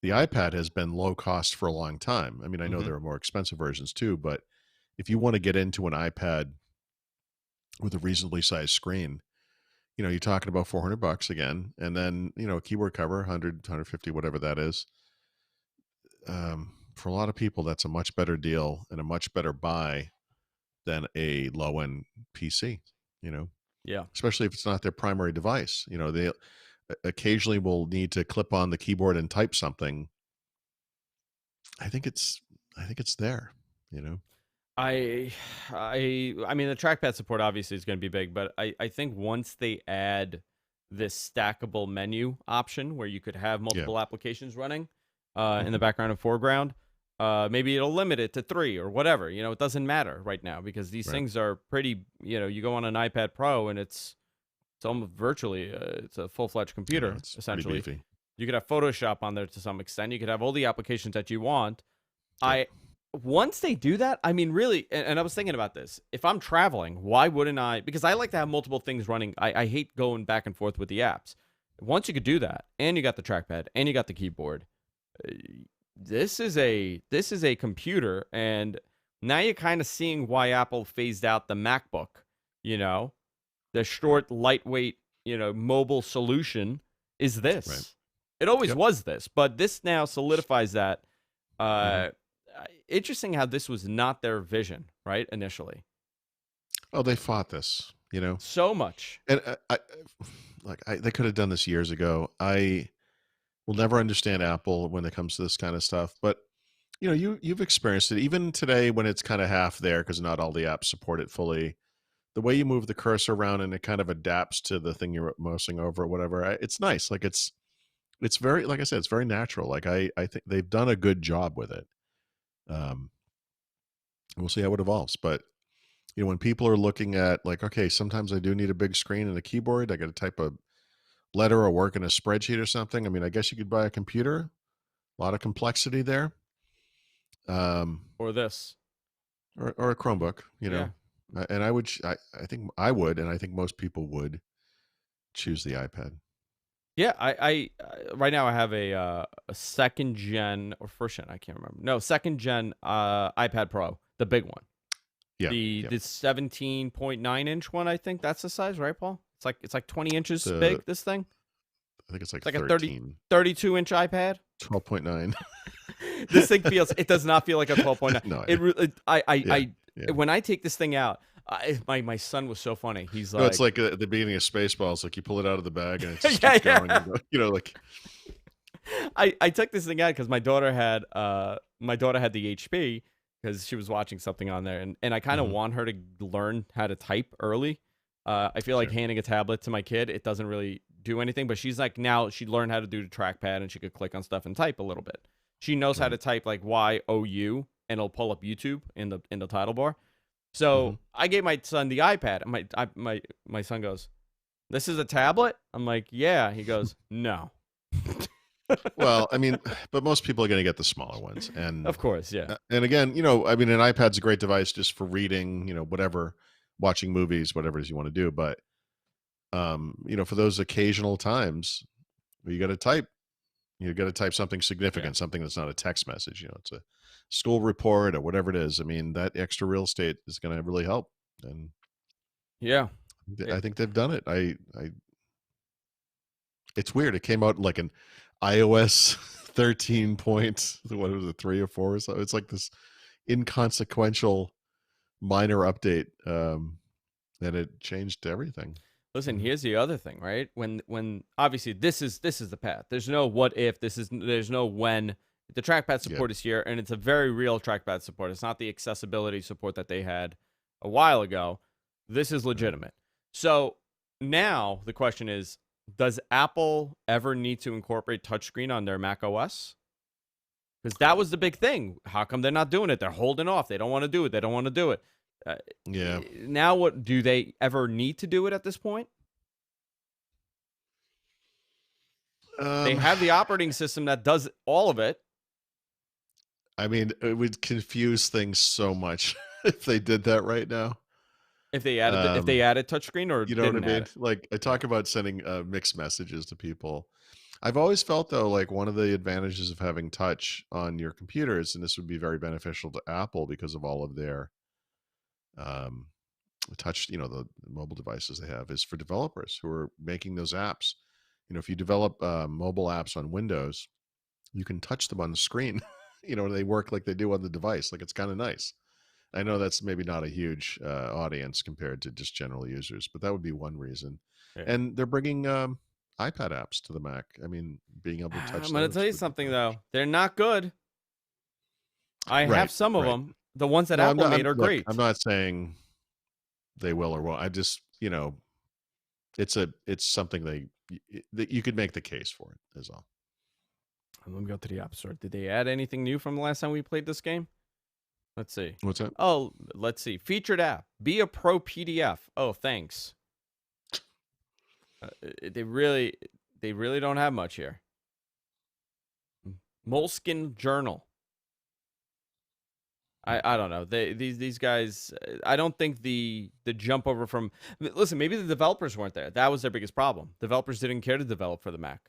The iPad has been low cost for a long time. I mean, I know there are more expensive versions too, but if you want to get into an iPad with a reasonably sized screen, you're talking about $400 again, and then a keyboard cover, 100, 150, whatever that is. For a lot of people, that's a much better deal and a much better buy than a low end PC. Yeah. Especially if it's not their primary device. They occasionally will need to clip on the keyboard and type something. I think it's there. I mean the trackpad support obviously is going to be big, but I think once they add this stackable menu option where you could have multiple applications running in the background and foreground, maybe it'll limit it to 3 or whatever. It doesn't matter right now because these things are pretty. You go on an iPad Pro and it's almost virtually it's a full-fledged computer essentially. You could have Photoshop on there to some extent. You could have all the applications that you want. Once they do that, I mean, really, and I was thinking about this. If I'm traveling, why wouldn't I? Because I like to have multiple things running. I hate going back and forth with the apps. Once you could do that, and you got the trackpad, and you got the keyboard, this is a computer, and now you're kind of seeing why Apple phased out the MacBook. The short, lightweight, mobile solution is this. Right. It always was this, but this now solidifies that. Interesting how this was not their vision, right? Initially. Oh, they fought this, so much. And they could have done this years ago. I will never understand Apple when it comes to this kind of stuff, but you've experienced it even today when it's kind of half there because not all the apps support it fully. The way you move the cursor around and it kind of adapts to the thing you're mousing over or whatever. It's nice. Like it's very, like I said, it's very natural. Like I think they've done a good job with it. We'll see how it evolves, but when people are looking at like, okay, sometimes I do need a big screen and a keyboard. I got to type a letter or work in a spreadsheet or something. I mean, I guess you could buy a computer. A lot of complexity there. Or this. Or a Chromebook, Yeah. and I think I would, and I think most people would choose the iPad. Yeah, I right now I have a second gen or first gen, I can't remember. No, second gen iPad Pro, the big one. Yeah, The 17.9-inch one, I think that's the size, right, Paul? It's like 20 inches The big, this thing. I think it's like It's like a 13, 32-inch iPad. 12.9. This thing it does not feel like a 12.9. No, yeah. When I take this thing out, my son was so funny. He's No, like, it's like at the beginning of Spaceballs, like you pull it out of the bag and it just Yeah, keeps going. And like I took this thing out because my daughter had the HP because she was watching something on there, and I kind of want her to learn how to type early. I feel like Sure. handing a tablet to my kid, it doesn't really do anything, but she's like, now she learned how to do the trackpad and she could click on stuff and type a little bit. She knows how to type like YOU and it'll pull up YouTube in the title bar. So I gave my son the iPad, and my son goes, "This is a tablet?" I'm like, "Yeah." He goes, "No." Well, I mean, but most people are going to get the smaller ones, and Of course, yeah. and again, I mean, an iPad's a great device just for reading, whatever, watching movies, whatever it is you want to do. But for those occasional times where you got to type something significant, something that's not a text message. It's a school report or whatever it is. I mean, that extra real estate is going to really help, and Yeah. I think they've done it. It's weird. It came out like an iOS 13 point, what was it, 3 or 4 or so. It's like this inconsequential minor update, and it changed everything. Listen, here's the other thing, right? When obviously this is the path. There's no what if. There's no when. The trackpad support is here, and it's a very real trackpad support. It's not the accessibility support that they had a while ago. This is legitimate. So now the question is, does Apple ever need to incorporate touchscreen on their Mac OS? Because that was the big thing. How come they're not doing it? They're holding off. They don't want to do it. They don't want to do it. Yeah. Now, what do they ever need to do it at this point? They have the operating system that does all of it. I mean, it would confuse things so much if they did that right now. If they added touchscreen, or you know what I didn't mean? add it. Like I talk about sending mixed messages to people. I've always felt though, like one of the advantages of having touch on your computers, and this would be very beneficial to Apple because of all of their touch, the mobile devices they have, is for developers who are making those apps. If you develop mobile apps on Windows, you can touch them on the screen. They work like they do on the device. Like it's kind of nice. I know that's maybe not a huge audience compared to just general users, but that would be one reason. Yeah. And they're bringing iPad apps to the Mac. I mean, being able to touch. I'm going to tell you something though. They're not good. I have some of them. The ones that Apple made are great. I'm not saying they will or won't. I just, it's something that you could make the case for it is all. Let me go to the App Store. Did they add anything new from the last time we played this game? Let's see. What's that? Oh, let's see. Featured app. Be a pro PDF. Oh, thanks. They really don't have much here. Moleskin Journal. I don't know. These guys. I don't think the jump over from. Listen, maybe the developers weren't there. That was their biggest problem. Developers didn't care to develop for the Mac.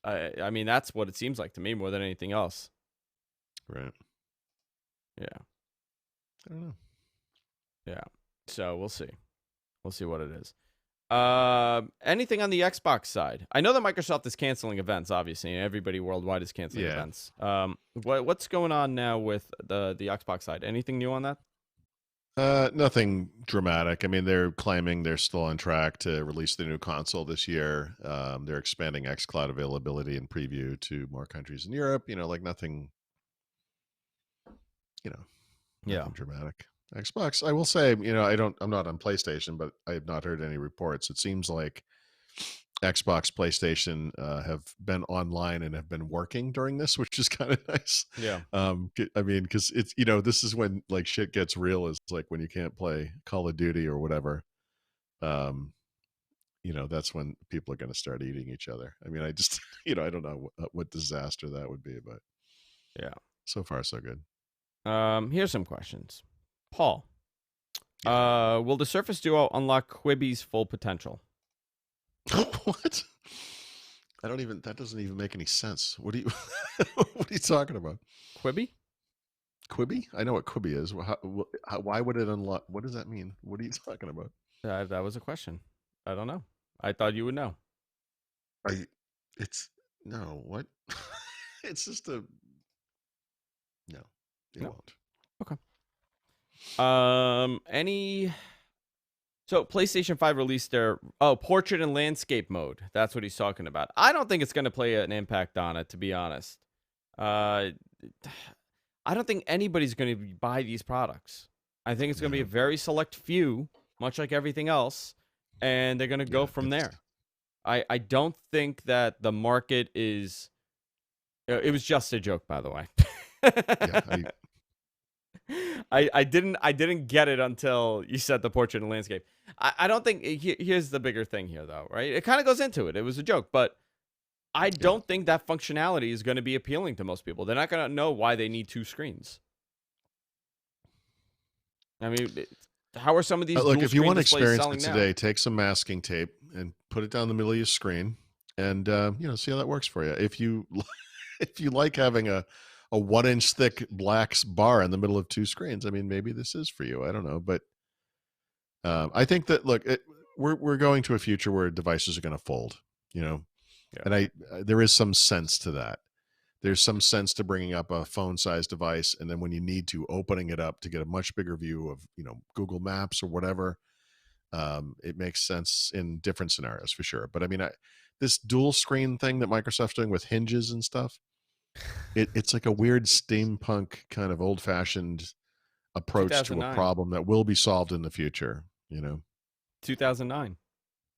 I mean, that's what it seems like to me more than anything else. Right. Yeah. I don't know. Yeah. So we'll see. We'll see what it is. Anything on the Xbox side? I know that Microsoft is canceling events, obviously, and everybody worldwide is canceling events. What's going on now with the Xbox side? Anything new on that? Nothing dramatic. I mean, they're claiming they're still on track to release the new console this year. They're expanding xCloud availability and preview to more countries in Europe. Like nothing. Nothing dramatic. Xbox, I will say, I'm not on PlayStation, but I have not heard any reports. It seems like Xbox, PlayStation have been online and have been working during this, which is kind of nice. Yeah. I mean, because it's this is when like shit gets real. Is like when you can't play Call of Duty or whatever. Um, that's when people are going to start eating each other. I mean, I just I don't know what disaster that would be, but Yeah. so far so good. Here's some questions. Paul, Yeah. will the Surface Duo unlock Quibi's full potential? What? I don't even. That doesn't even make any sense. What are you? What are you talking about? Quibi? Quibi? I know what Quibi is. Why would it unlock? What does that mean? What are you talking about? That was a question. I don't know. I thought you would know. Are you? It's no. What? It's just a no. It No. won't. Okay. Any. So PlayStation 5 released their portrait and landscape mode. That's what he's talking about. I don't think it's going to play an impact on it, to be honest. I don't think anybody's going to buy these products. I think it's going to be a Yeah. very select few, much like everything else, and they're going to go Yeah. from there. I don't think that the market is. It was just a joke, by the way. Yeah. I didn't get it until you said the portrait and landscape. I don't think here's the bigger thing here though, right? It kind of goes into it. It was a joke, but I don't think that functionality is going to be appealing to most people. They're not going to know why they need two screens. I mean, how are some of these Look, dual if you screen want to displays experience selling it now? today, take some masking tape and put it down the middle of your screen, and see how that works for you. If you if you like having a 1 inch thick black bar in the middle of two screens, I mean, maybe this is for you. I don't know, but I think that we're going to a future where devices are going to fold, Yeah. and there is some sense to that. There's some sense to bringing up a phone-sized device, and then when you need to, opening it up to get a much bigger view of Google Maps or whatever. It makes sense in different scenarios for sure. But I mean, this dual screen thing that Microsoft's doing with hinges and stuff, it's like a weird steampunk kind of old-fashioned approach to a 2009. problem that will be solved in the future. 2009.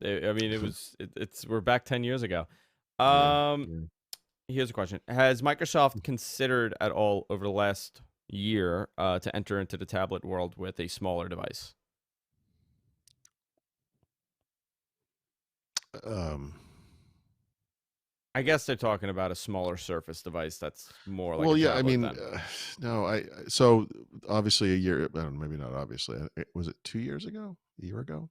I mean, it's we're back 10 years ago. Yeah, Um, yeah. Here's a question: has Microsoft considered at all over the last year to enter into the tablet world with a smaller device? Um, I guess they're talking about a smaller Surface device that's more like well, a yeah. I tablet mean, then. no. So obviously a year. Maybe not. Obviously, was it 2 years ago? A year ago?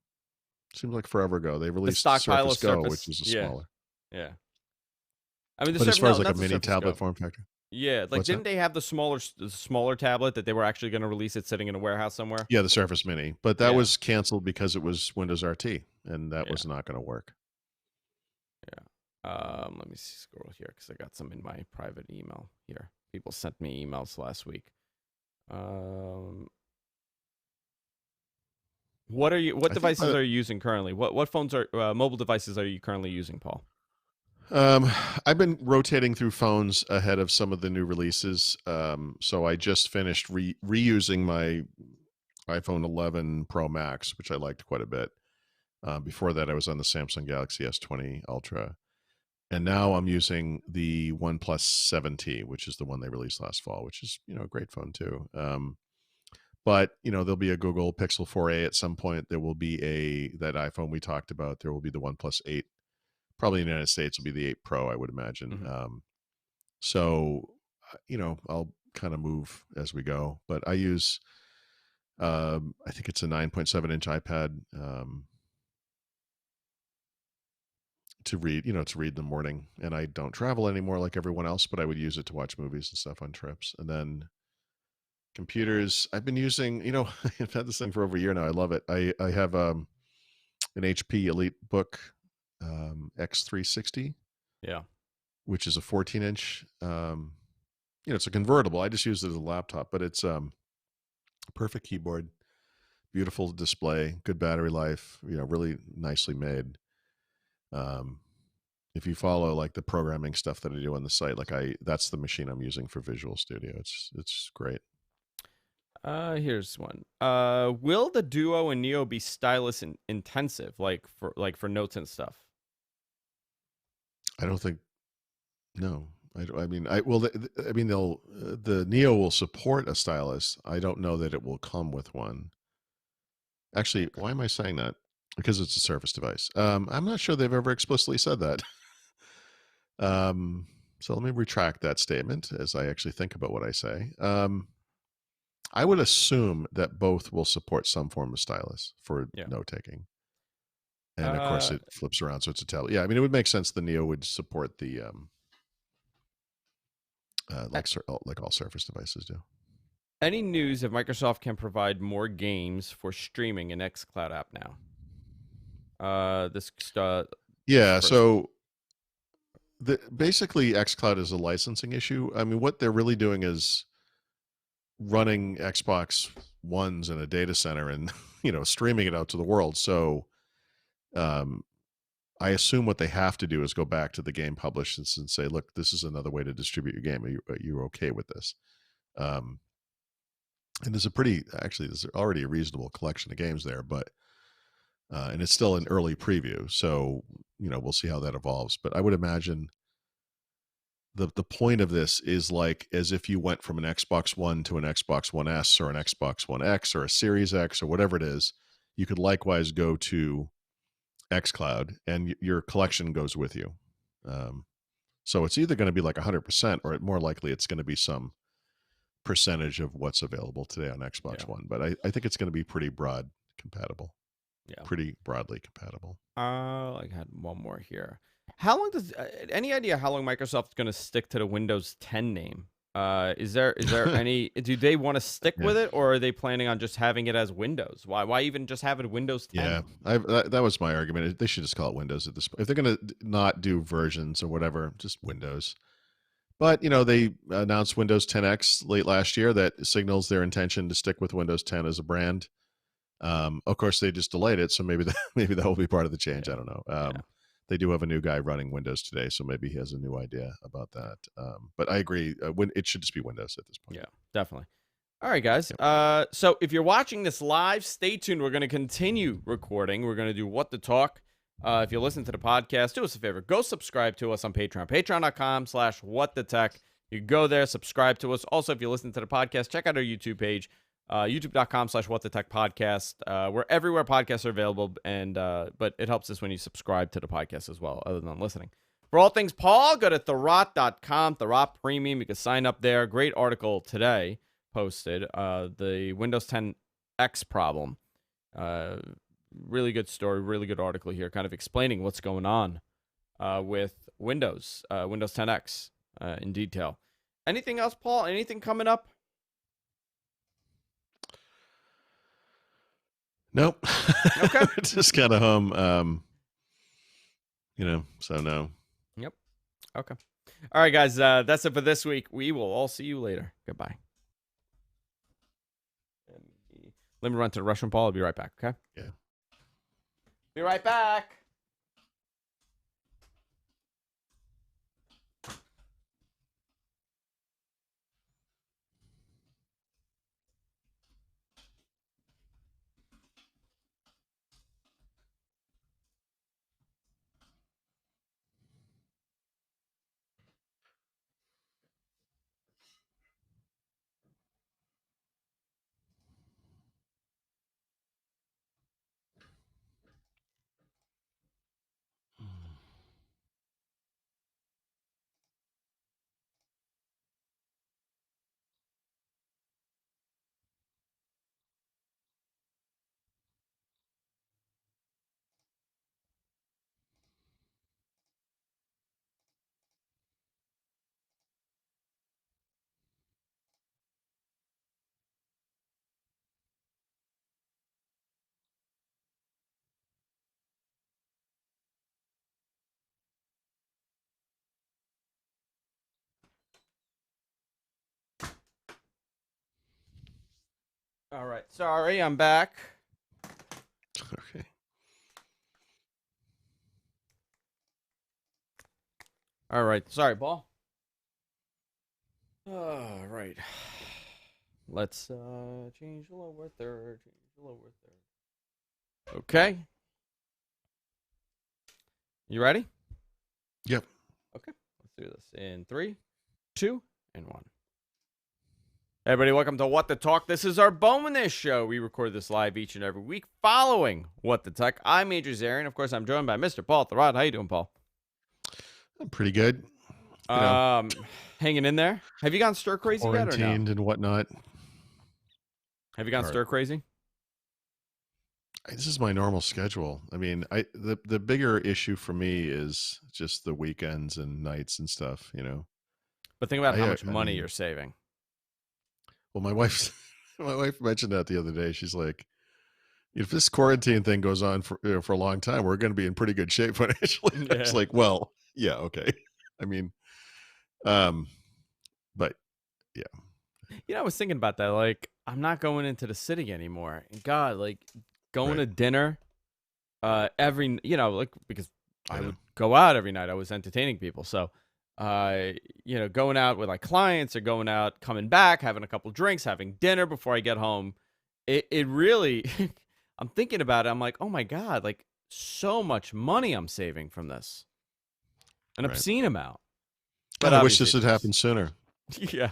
Seems like forever ago. They The released stockpile Surface of Go, which Surface. is a Yeah. smaller. Yeah. I mean, the But as Surface. far No, as like a not the mini Surface tablet Go. form factor, Yeah, like what's that? didn't they have the smaller tablet that they were actually going to release it sitting in a warehouse somewhere? Yeah, the Surface Mini, but that Yeah. was canceled because it was Windows RT, and that Yeah. was not going to work. Yeah. Let me scroll here because I got some in my private email here. People sent me emails last week. What devices are you using currently? What phones are mobile devices are you currently using, Paul? I've been rotating through phones ahead of some of the new releases. So I just finished reusing my iPhone 11 Pro Max, which I liked quite a bit. Before that, I was on the Samsung Galaxy S20 Ultra, and now I'm using the OnePlus 7T, which is the one they released last fall, which is a great phone too. But there'll be a Google Pixel 4a at some point. There will be that iPhone we talked about. There will be the OnePlus 8. Probably in the United States will be the 8 Pro, I would imagine. Mm-hmm. So I'll kind of move as we go. But I use, I think it's a 9.7-inch iPad to read in the morning. And I don't travel anymore like everyone else, but I would use it to watch movies and stuff on trips. And then computers, I've been using, I've had this thing for over a year now. I love it. I have an HP EliteBook X360. Yeah. Which is a 14-inch. It's a convertible. I just use it as a laptop, but it's perfect keyboard, beautiful display, good battery life. Really nicely made. If you follow like the programming stuff that I do on the site, that's the machine I'm using for Visual Studio. It's great. Here's one. Will the Duo and Neo be stylus intensive, like for notes and stuff? I don't think. No, I mean, I mean, they'll the Neo will support a stylus. I don't know that it will come with one. Actually, Okay. why am I saying that? Because it's a Surface device. I'm not sure they've ever explicitly said that. So let me retract that statement as I actually think about what I say. I would assume that both will support some form of stylus for Yeah. note taking. And of course, Uh, it flips around, so it's a tablet. Yeah, I mean, it would make sense the Neo would support the like all Surface devices do. any news if Microsoft can provide more games for streaming in xCloud app now? This Yeah, first. so basically xCloud is a licensing issue. I mean, what they're really doing is running Xbox Ones in a data center and streaming it out to the world. So um, I assume what they have to do is go back to the game publishers and say, look, this is another way to distribute your game. Are you okay with this? Um, and there's already a reasonable collection of games there, but and it's still an early preview, so we'll see how that evolves. But I would imagine the point of this is like as if you went from an Xbox One to an Xbox One S or an Xbox One X or a Series X or whatever it is. You could likewise go to xCloud and your collection goes with you. So it's either going to be like 100% or more likely it's going to be some percentage of what's available today on Xbox One. But I think it's going to be pretty broad compatible. Yeah. Pretty broadly compatible. I had one more here. How long does any idea how long Microsoft's going to stick to the Windows 10 name? Is there any? Do they want to stick with it, or are they planning on just having it as Windows? Why even just have it Windows 10? Yeah, that was my argument. They should just call it Windows at this point. If they're going to not do versions or whatever, just Windows. But they announced Windows 10X late last year. That signals their intention to stick with Windows 10 as a brand. Of course, they just delayed it, so maybe that will be part of the change. Yeah. I don't know. They do have a new guy running Windows today, so maybe he has a new idea about that. But I agree. It should just be Windows at this point. Yeah, definitely. All right, guys. Yep. So if you're watching this live, stay tuned. We're going to continue recording. We're going to do What the Talk. If you listen to the podcast, do us a favor. Go subscribe to us on Patreon. Patreon.com/whatthetech. You go there, subscribe to us. Also, if you listen to the podcast, check out our YouTube page. youtube.com/whatthetechpodcast. We're everywhere podcasts are available, and but it helps us when you subscribe to the podcast as well, other than listening. For all things Paul, go to Thurrott.com, Thurrott Premium. You can sign up there. Great article today posted. The Windows 10 X problem. Really good story, really good article here, kind of explaining what's going on with Windows 10 X in detail. Anything else, Paul? Anything coming up? Nope. Okay. Just kind of home. So no. Yep. Okay. All right, guys. That's it for this week. We will all see you later. Goodbye. Let me run to the restroom, Paul. I'll be right back, okay? Yeah. Be right back. All right. Sorry, I'm back. Okay. All right. Sorry, Paul. All right. Let's change the lower third. Okay. You ready? Yep. Okay, let's do this in 3, 2, and 1. Hey everybody, welcome to What the Talk. This is our bonus show. We record this live each and every week following What the Talk. I'm Major Zarian. Of course, I'm joined by Mr. Paul Thurrott. How you doing, Paul? I'm pretty good. You know, Hanging in there. Have you gone stir crazy yet or no? quarantined and whatnot. Have you gone Or- stir crazy? This is my normal schedule. I mean, the bigger issue for me is just the weekends and nights and stuff. You know. But think about how much I money mean, you're saving. Well, my wife mentioned that the other day. She's like, if this quarantine thing goes on for a long time, we're going to be in pretty good shape financially. I was Yeah. like, well, yeah, okay. I mean, but yeah. You know, I was thinking about that. Like, I'm not going into the city anymore. And God, like, going to dinner every, like, because I would go out every night. I was entertaining people. So, going out with like clients or going out, coming back, having a couple drinks, having dinner before I get home. It really, I'm thinking about it. I'm like, oh my God, like so much money I'm saving from this. An obscene amount. But I wish this had happened sooner. Yeah.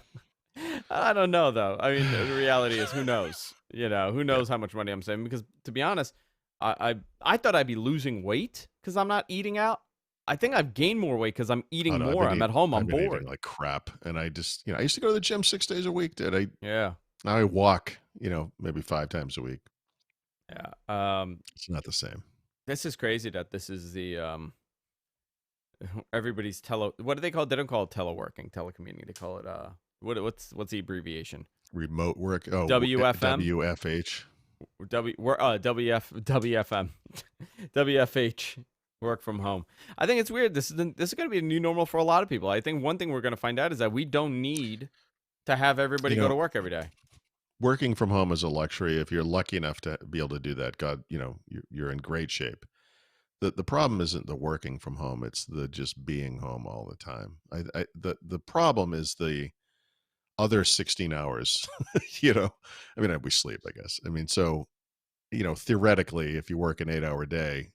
I don't know though. I mean, the reality is, who knows? Who knows how much money I'm saving? Because to be honest, I thought I'd be losing weight because I'm not eating out. I think I've gained more weight because I'm eating more. I'm at home. I'm bored. Eating like crap, and I just, I used to go to the gym 6 days a week. Yeah. Now I walk, maybe 5 times a week. Yeah. It's not the same. This is crazy that this is the everybody's what do they call it? They don't call it teleworking, telecommuting. They call it what's the abbreviation? Remote work. Oh, WFM. WFH. WFM. WFH. Work from home. I think it's weird. This is going to be a new normal for a lot of people. I think one thing we're going to find out is that we don't need to have everybody go to work every day. Working from home is a luxury. If you're lucky enough to be able to do that, God, you're in great shape. The problem isn't the working from home; it's the just being home all the time. The problem is the other 16 hours. I mean, we sleep, I guess. I mean, so theoretically, if you work an 8-hour day,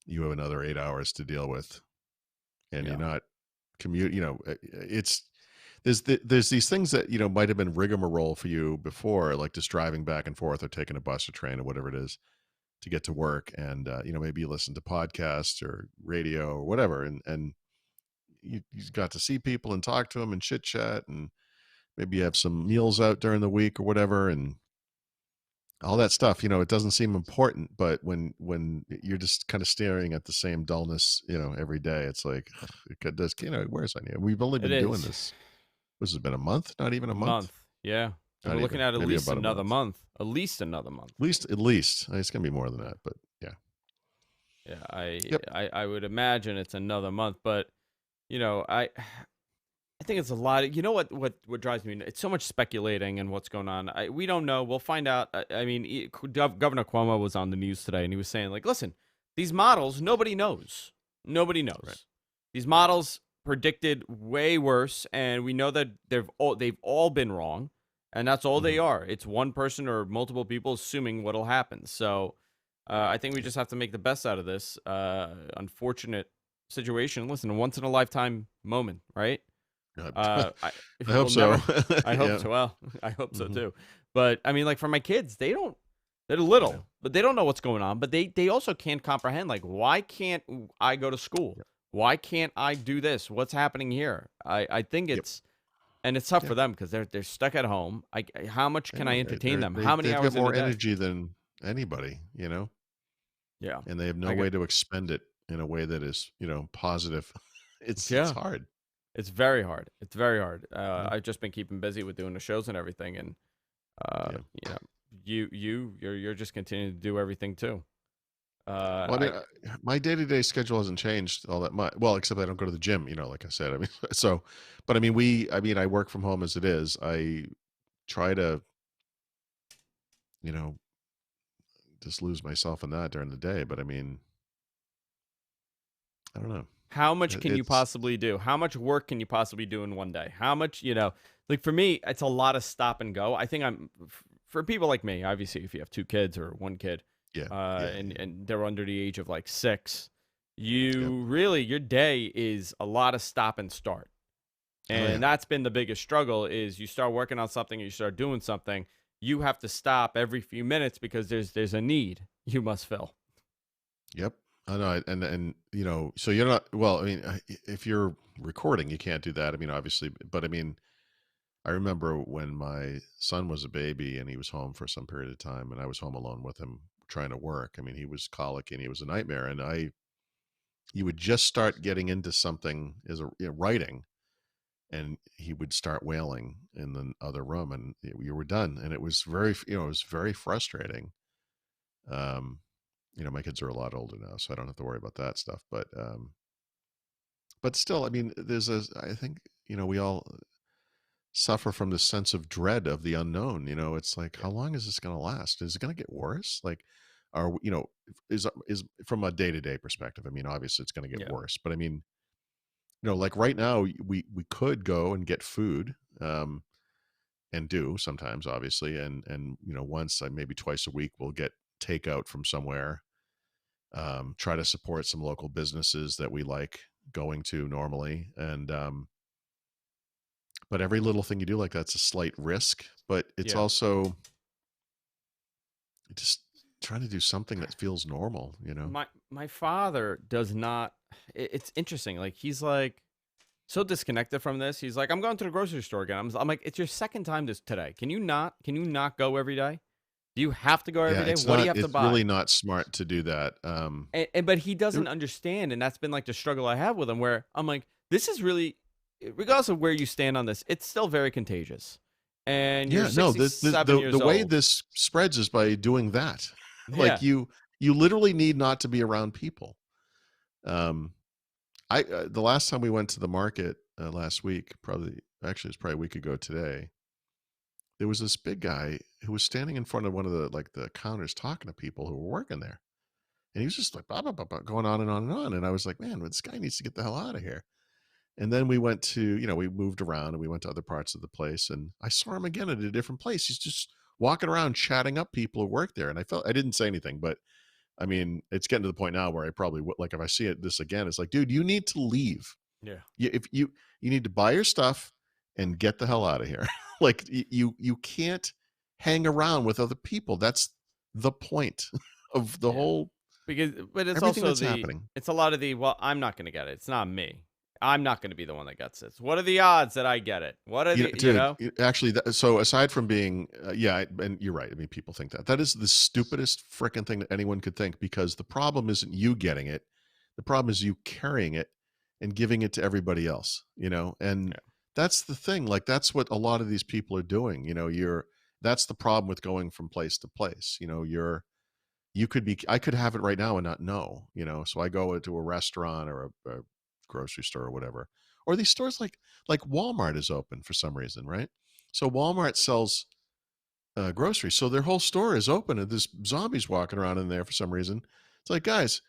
you have another 8 hours to deal with, and you're not commute. There's these things that might have been rigmarole for you before, like just driving back and forth or taking a bus or train or whatever it is to get to work, and maybe you listen to podcasts or radio or whatever, and you got to see people and talk to them and chit chat, and maybe you have some meals out during the week or whatever, and all that stuff. It doesn't seem important, but when you're just kind of staring at the same dullness, every day, it's like it does. Where's on you? We've only been doing this. This has been a month, not even a month. Yeah. We're looking at least another month. At least another month. At least. It's gonna be more than that, but yeah. Yeah, I would imagine it's another month, but I think it's a lot. What drives me? It's so much speculating and what's going on. We don't know. We'll find out. I mean, Governor Cuomo was on the news today, and he was saying, like, listen, these models, nobody knows. Nobody knows. Right. These models predicted way worse, and we know that they've all been wrong, and that's all they are. It's one person or multiple people assuming what'll happen. So I think we just have to make the best out of this unfortunate situation. Listen, a once in a lifetime moment, right? I hope so. I hope so. Well, I hope so too. But I mean, like for my kids, they're little, but they don't know what's going on. But they also can't comprehend, like, why can't I go to school? Why can't I do this? What's happening here? I think it's and it's tough for them because they're stuck at home. How much can I entertain them? How many hours? They've got more energy than anybody, Yeah, and they have no way to expend it in a way that is positive. It's hard. It's very hard. It's very hard. I've just been keeping busy with doing the shows and everything, and you're just continuing to do everything too. Well, I mean, my day-to-day schedule hasn't changed all that much. Well, except I don't go to the gym, like I said. I mean, but I mean, I work from home as it is. I try to, just lose myself in that during the day. But I mean, I don't know. How much can you possibly do? How much work can you possibly do in one day? How much, like for me, it's a lot of stop and go. I think for people like me, obviously, if you have 2 kids or 1 kid, and they're under the age of like 6, your day is a lot of stop and start. Oh And yeah. that's been the biggest struggle is you start working on something, you start doing something, you have to stop every few minutes because there's a need you must fill. Yep. I know. And so you're not. Well, I mean, if you're recording, you can't do that. I mean, obviously, but I mean, I remember when my son was a baby and he was home for some period of time, and I was home alone with him trying to work. I mean, he was colicky and he was a nightmare. And he would just start getting into something as writing, and he would start wailing in the other room, and you were done. And it was it was very frustrating. Um, my kids are a lot older now, so I don't have to worry about that stuff. But still, I mean, I think, we all suffer from this sense of dread of the unknown. It's like, Yeah. how long is this going to last? Is it going to get worse? Like, is from a day to day perspective. I mean, obviously it's going to get Yeah. worse, but I mean, like right now we could go and get food, and do sometimes, obviously, and once, maybe twice a week, we'll get takeout from somewhere. Try to support some local businesses that we like going to normally, and but every little thing you do like that's a slight risk, but it's Yeah. also just trying to do something that feels normal. My father does not. It's interesting. Like he's like so disconnected from this. He's like, I'm going to the grocery store again. I'm like, it's your second time today. Can you not go every day? Do you have to go Yeah, every day? What do you have to it's really buy? not smart to do that. And but he There- doesn't understand, and that's been like the struggle I have with him. Where I'm like, this is really, regardless of where you stand on this, it's still very contagious. And you're yeah, no, 67 years the way old. this spreads is by doing that. Yeah, Like, you literally need not to be around people. I The last time we went to the market, last week, actually it's probably a week ago today, there was this big guy who was standing in front of one of the counters talking to people who were working there. And he was just like, blah, blah, blah, blah, going on and on and on. And I was like, man, this guy needs to get the hell out of here. And then we went to, we moved around and we went to other parts of the place. And I saw him again at a different place. He's just walking around chatting up people who work there. And I didn't say anything, but I mean, it's getting to the point now where I probably would, like, if I see this again, it's like, dude, you need to leave. yeah, If you need to buy your stuff and get the hell out of here. Like, you can't hang around with other people. That's the point of the yeah. whole But it's everything also that's happening. it's a lot of well, I'm not going to get it. It's not me. I'm not going to be the one that gets this. What are the odds that I get it? What are Dude, actually, so aside from being, and you're right. I mean, people think that is the stupidest freaking thing that anyone could think, because the problem isn't you getting it. The problem is you carrying it and giving it to everybody else, and Yeah. that's the thing. Like, that's what a lot of these people are doing. That's the problem with going from place to place. I could have it right now and not know, so I go to a restaurant or a grocery store or whatever, or these stores like Walmart is open for some reason, right? So Walmart sells groceries, so their whole store is open, and there's zombies walking around in there for some reason. It's like, guys,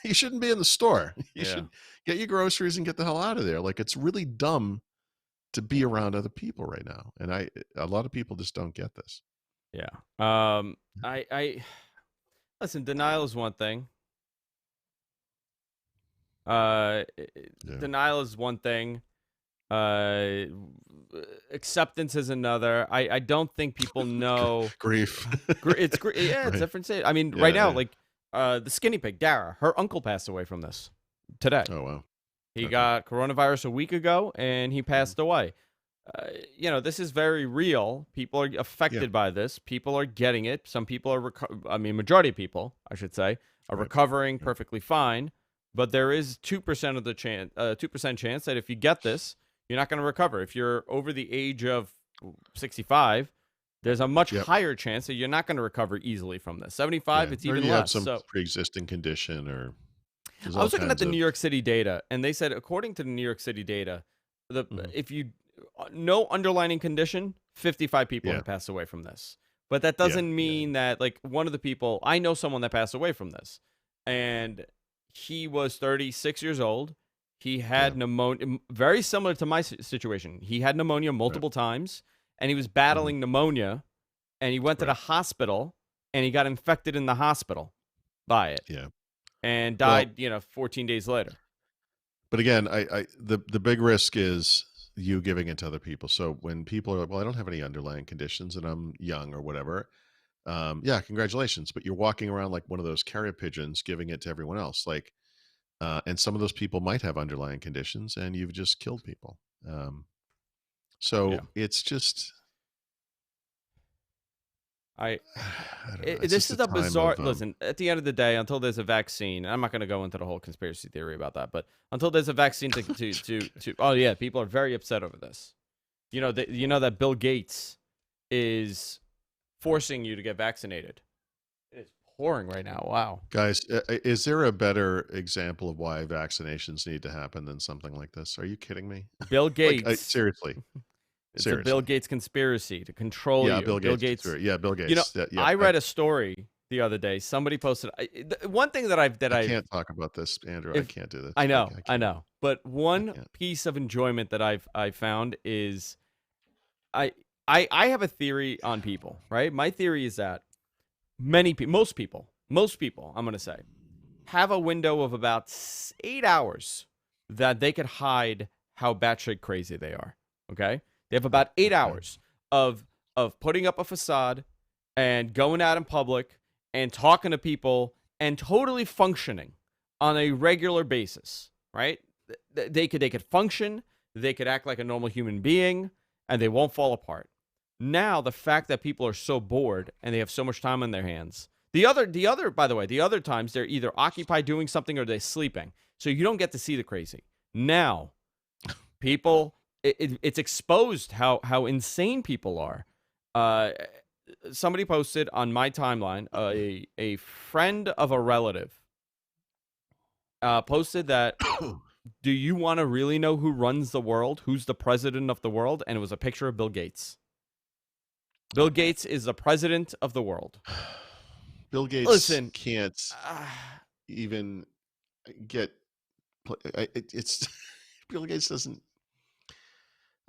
you shouldn't be in the store. You Yeah. should get your groceries and get the hell out of there. Like, it's really dumb to be around other people right now, and a lot of people just don't get this. Yeah. I listen, denial is one thing. Yeah. Denial is one thing. Uh, acceptance is another. I don't think people know. Grief. It's yeah, it's Right. different. I mean, Yeah, right now, yeah. like the skinny pig, Dara, her uncle passed away from this today. Oh wow. He Okay. got coronavirus a week ago, and he passed away. This is very real. People are affected by this. People are getting it. Some people are, majority of people, I should say, are Right. recovering Right. perfectly fine. But there is 2% of the chance, 2% chance that if you get this, you're not going to recover. If you're over the age of 65, there's a much Yep. higher chance that you're not going to recover easily from this. 75, Yeah. it's Or even you have less. some So pre-existing condition, or there's I all was looking at kinds the of New York City data, and they said according to the New York City data, Mhm. if you no underlying condition, 55 people Yeah. have passed away from this. But that Yeah, doesn't yeah, mean that like one of the people I know someone that passed away from this, and he was 36 years old. He had pneumonia, very similar to my situation. He had pneumonia multiple times, and he was battling pneumonia, and he went to the Right. hospital, and he got infected in the hospital by it. Yeah. and Well, died, 14 days later. but again, the big risk is you giving it to other people. So when people are like, well, I don't have any underlying conditions and I'm young or whatever, yeah, congratulations. But you're walking around like one of those carrier pigeons giving it to everyone else. Like, and some of those people might have underlying conditions and you've just killed people. So Yeah. it's just, I I don't know. It's this just is a a time bizarre. of, Listen, at the end of the day, until there's a vaccine, I'm not going to go into the whole conspiracy theory about that. But until there's a vaccine to oh yeah, people are very upset over this. You know that Bill Gates is forcing you to get vaccinated. It's pouring right now. Wow. guys, is there a better example of why vaccinations need to happen than something like this? Are you kidding me? Bill Like, Gates. seriously, It's a Bill seriously. Gates conspiracy to control Yeah, you. Bill Bill Gates. Gates. Yeah, Bill Gates. Yeah, yep. I read a story the other day. Somebody posted one thing that I I've can't talk about this, Andrew. I if can't do this. I I know, I can't. know. But I one can't. piece of enjoyment that I found is I I have a theory on people, right? My theory is that most people, I'm going to say, have a window of about 8 hours that they could hide how batshit crazy they are, okay? They have about 8 Okay. hours of putting up a facade and going out in public and talking to people and totally functioning on a regular basis, right? They could function, they could act like a normal human being, and they won't fall apart. Now, the fact that people are so bored and they have so much time on their hands. By the way, the other times they're either occupied doing something or they're sleeping. So you don't get to see the crazy. Now, people, it's exposed how insane people are. Somebody posted on my timeline, a friend of a relative posted that, do you want to really know who runs the world? Who's the president of the world? And it was a picture of Bill Gates. Bill Gates is the president of the world. Bill Gates Listen, can't even get. It's Bill Gates doesn't.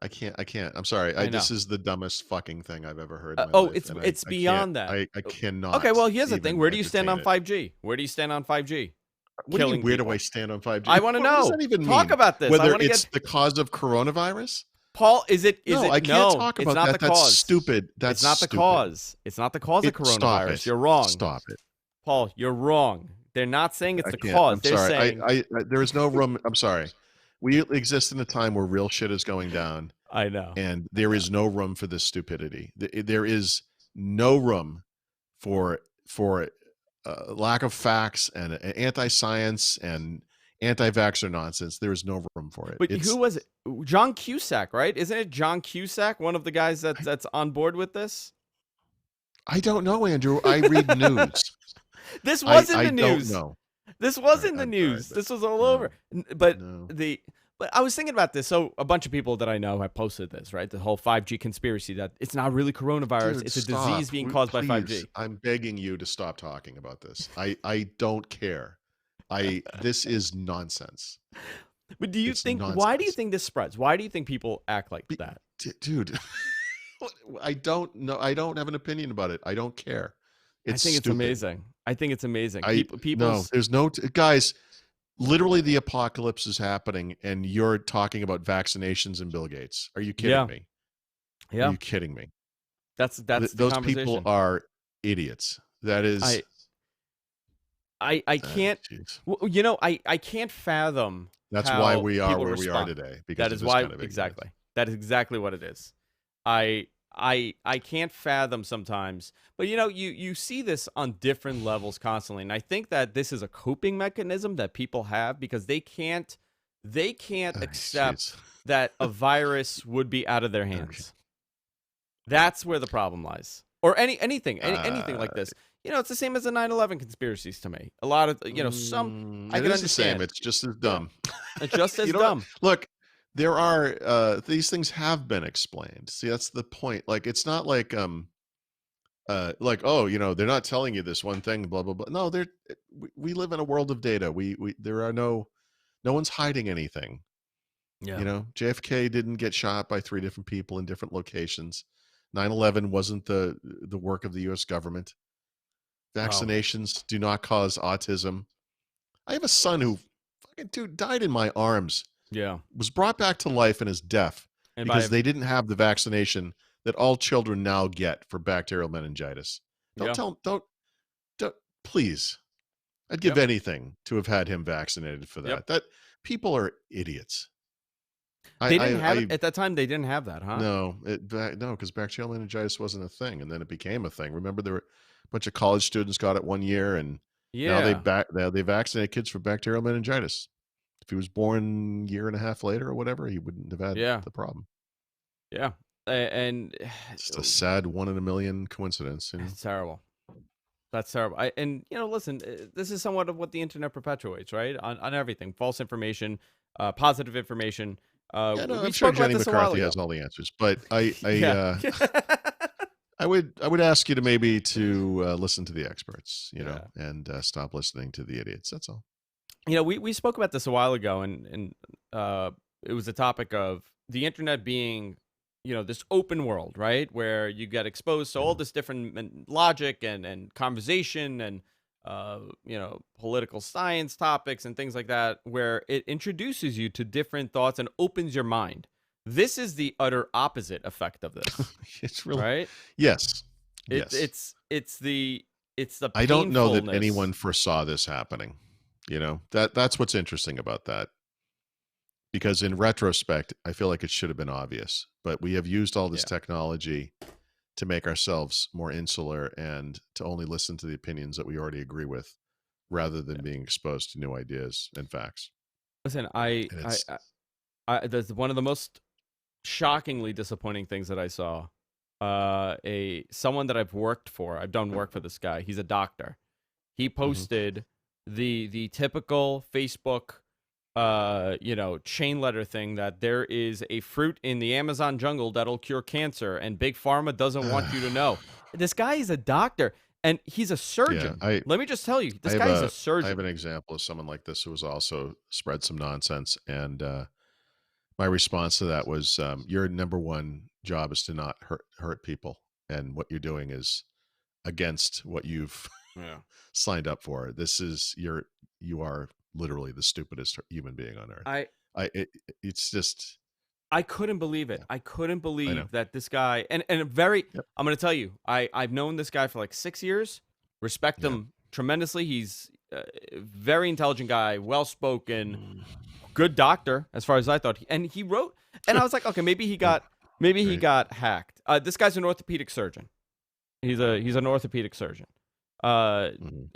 I can't. I'm sorry. I know. This is the dumbest fucking thing I've ever heard in my life. It's beyond that. I cannot. Okay, well, here's the thing. even Where do you stand on entertain it. 5G? Where do you stand on 5G? What do you mean, Killing where do people. I stand on 5G? I want to What does know. that even Talk mean? about this. I Whether want to it's get the cause of coronavirus? Paul. Is it? No, I can't no, talk it's about not that. the That's cause. stupid. That's it's not the stupid. cause. It's not the cause of coronavirus. Stop it. You're wrong. Stop it. Paul, you're wrong. They're not saying it's I the can't. cause. I'm They're sorry. saying There is no room. I'm sorry. We exist in a time where real shit is going down, I know. and there is no room for this stupidity. There is no room for lack of facts and anti-science and anti-vaxxer nonsense. There is no room for it. But who was it? John Cusack, right? Isn't it John Cusack, one of the guys that's on board with this? I don't know, Andrew. I read news. This wasn't the I news. don't know. This wasn't the I'm news. sorry, This was all no, over. But no. but I was thinking about this. So a bunch of people that I know have posted this, right? The whole 5G conspiracy that it's not really coronavirus. Dude, it's a stop. disease being caused by 5G. Please, I'm begging you to stop talking about this. I don't care. This is nonsense. But do you It's think? Why do you nonsense. think this spreads? Why do you think people act like that? Dude, I don't know. I don't have an opinion about it. I don't care. It's I think stupid. it's amazing. I think it's amazing. No, People's there's no guys. Literally, the apocalypse is happening, and you're talking about vaccinations and Bill Gates. Are you kidding me? Yeah, Are you kidding me? that's the Those conversation. people are idiots. That is. I can't. Geez. I can't fathom. That's how why we are people where we are respond. today. Because That of is this why kind of ignorance. exactly. That is exactly what it is. I can't fathom sometimes, but you see this on different levels constantly, and I think that this is a coping mechanism that people have because they can't accept Jeez. that a virus would be out of their hands. That's where the problem lies. Or anything like this. It's the same as the 9/11 conspiracies to me. A lot of some I It can is the same. understand. It's just as dumb. It's just as You know what? dumb. Look, there are these things have been explained. See, that's the point. Like, it's not like oh, they're not telling you this one thing, blah blah blah. No, we live in a world of data. There are no one's hiding anything. Yeah. JFK didn't get shot by 3 different people in different locations. 9/11 wasn't the work of the US government. Vaccinations do not cause autism. I have a son who fucking dude died in my arms, Yeah. was brought back to life and is deaf And because they didn't have the vaccination that all children now get for bacterial meningitis. Don't yeah. tell, don't, please. I'd give Yep. anything to have had him vaccinated for that. Yep. That people are idiots. They didn't have it I at that time. They didn't have that, huh? no, no, because bacterial meningitis wasn't a thing, and then it became a thing. Remember, there were a bunch of college students got it one year, and now Yeah. now they vaccinate kids for bacterial meningitis. If he was born a year and a half later or whatever, he wouldn't have had Yeah. the problem. Yeah. And It's just a sad 1 in a million coincidence. it's terrible. That's terrible. And listen, this is somewhat of what the internet perpetuates, right? On everything, false information, positive information. Yeah, no, We I'm sure spoke about Jenny this a while McCarthy ago. has all the answers, but Yeah. I would ask you to maybe to listen to the experts, Yeah. and stop listening to the idiots. That's all. We spoke about this a while ago, and it was the topic of the internet being, this open world, right, where you get exposed to all Mhm. this different logic and conversation and political science topics and things like that, where it introduces you to different thoughts and opens your mind. This is the utter opposite effect of this, It's really right? yes, It, yes. it's the I don't know that painfulness. anyone foresaw this happening. That's what's interesting about that. Because in retrospect, I feel like it should have been obvious, but we have used all this Yeah. technology to make ourselves more insular and to only listen to the opinions that we already agree with, rather than being exposed to new ideas and facts. Listen, And it's that's one of the most shockingly disappointing things that I saw. Someone that I've worked for. I've done work for this guy. He's a doctor. He posted the typical Facebook chain letter thing that there is a fruit in the Amazon jungle that'll cure cancer and big pharma doesn't want you to know. This guy is a doctor and he's a surgeon. I Let me just tell you, I this have guy is a I surgeon. have an example of someone like this who was also spread some nonsense, and my response to that was, your number one job is to not hurt people, and what you're doing is against what you've Yeah. signed up for. You are literally the stupidest human being on earth. I It's just I couldn't believe it. yeah, I couldn't I believe know. that this guy and a very Yep. I'm going to tell you. I've known this guy for like 6 years. Respect Yeah. him tremendously. He's a very intelligent guy, well-spoken, Mm. good doctor as far as I thought. And he wrote and I was like, "Okay, maybe he got Great. hacked." This guy's an orthopedic surgeon. He's an orthopedic surgeon. Mhm.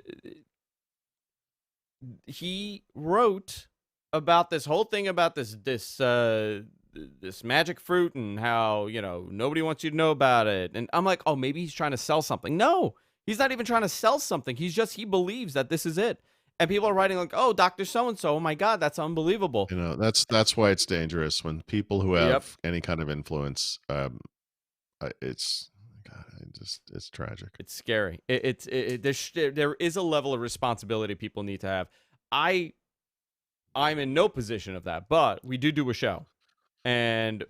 He wrote about this whole thing about this magic fruit and how nobody wants you to know about it, and I'm like, oh, maybe he's trying to sell something. No, he's not even trying to sell something. He believes that this is it, and people are writing like, oh, Dr. So and So, oh my God, that's unbelievable. That's why it's dangerous when people who Yep. have any kind of influence. It's God, it's tragic. It's scary. There is a level of responsibility people need to have. I'm in no position of that, but we do a show, and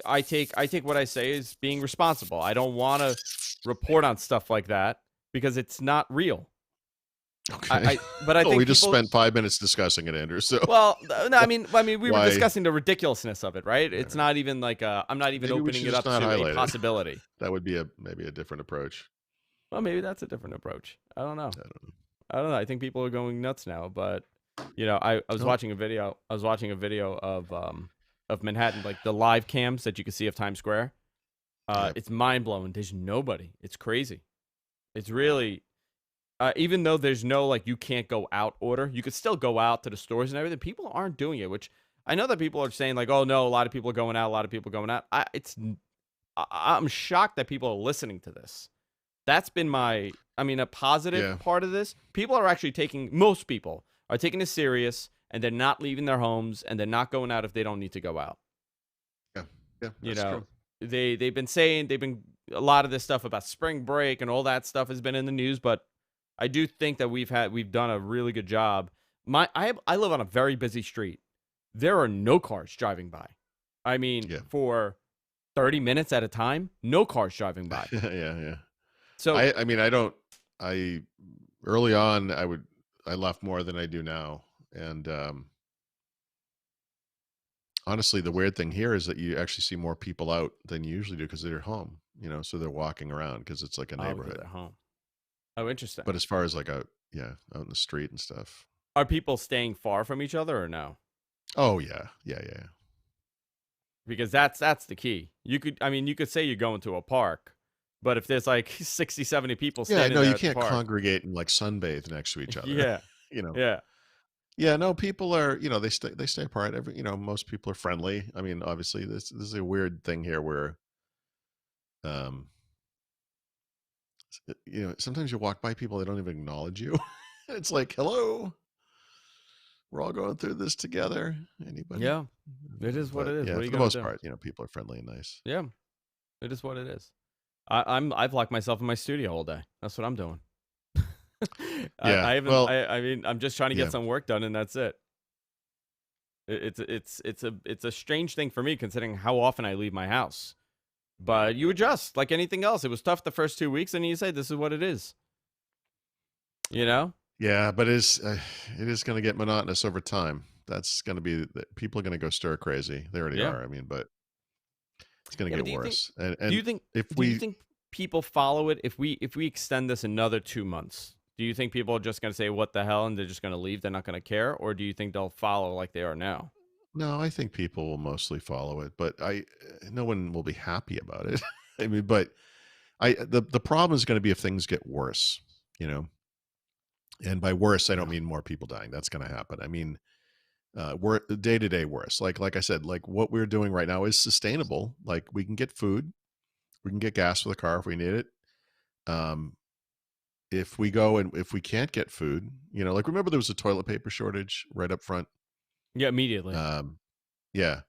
I take what I say as being responsible. I don't want to report on stuff like that because it's not real. Okay. But I Well, think we just people, spent 5 minutes discussing it, Andrew. So well, no, I mean, we were Why- discussing the ridiculousness of it, right? It's Yeah. not even like I'm not even Maybe we opening should it up just to not a highlight it. possibility. that would be maybe a different approach. Well, maybe that's a different approach. I don't know. I don't know. I think people are going nuts now, but I was Oh. watching a video. I was watching a video of Manhattan, like the live cams that you can see of Times Square. Yeah. It's mind blowing. There's nobody. It's crazy. It's really, even though there's no like you can't go out order, you could still go out to the stores and everything. People aren't doing it, which I know that people are saying like, oh no, a lot of people are going out. A lot of people are going out. I'm shocked that people are listening to this. That's been a positive Yeah. part of this. Most people are taking this serious, and they're not leaving their homes, and they're not going out if they don't need to go out. Yeah, that's true. They've been a lot of this stuff about spring break and all that stuff has been in the news, but I do think that we've done a really good job. I live on a very busy street. There are no cars driving by. I mean, Yeah. for 30 minutes at a time, no cars driving by. Yeah. So I mean, I don't. Early on, I would I left more than I do now. And honestly, the weird thing here is that you actually see more people out than you usually do because they're home, so they're walking around because it's like a Oh, because neighborhood. they're home. Oh, interesting. But as far as like out in the street and stuff. Are people staying far from each other or no? Oh yeah. Yeah. Because that's the key. You could say you're going to a park, but if there's like 60, 70 people Yeah, standing no, there you at the can't park. congregate and like sunbathe next to each other. Yeah. you know. Yeah. Yeah, no, people are, they stay apart. Most people are friendly. I mean, obviously this is a weird thing here where um sometimes you walk by people, they don't even acknowledge you. It's like, hello, we're all going through this together. Anybody? Yeah. It is what But it is. yeah, What are for you the gonna most do? part, people are friendly and nice. Yeah. It is what it is. I've locked myself in my studio all day. That's what I'm doing. Yeah. I haven't. Well, I mean, I'm just trying to yeah. get some work done, and that's it. It's a strange thing for me considering how often I leave my house. But you adjust like anything else. It was tough the first 2 weeks, and you say this is what it is. You know? Yeah, but it is going to get monotonous over time. That's going to be people are going to go stir crazy. They already Yeah. are. I mean, but it's going to Yeah, but get worse. And do you think if do you we think people follow it if we extend this another 2 months? Do you think people are just going to say what the hell and they're just going to leave? They're not going to care, or do you think they'll follow like they are now? No, I think people will mostly follow it, but no one will be happy about it. I mean, but the problem is going to be if things get worse, and by worse, I don't Yeah. mean more people dying. That's going to happen. I mean, we're day to day worse. Like I said, like what we're doing right now is sustainable. Like we can get food, we can get gas for the car if we need it. If we go and if we can't get food, like remember there was a toilet paper shortage right up front. Yeah, immediately. Yeah.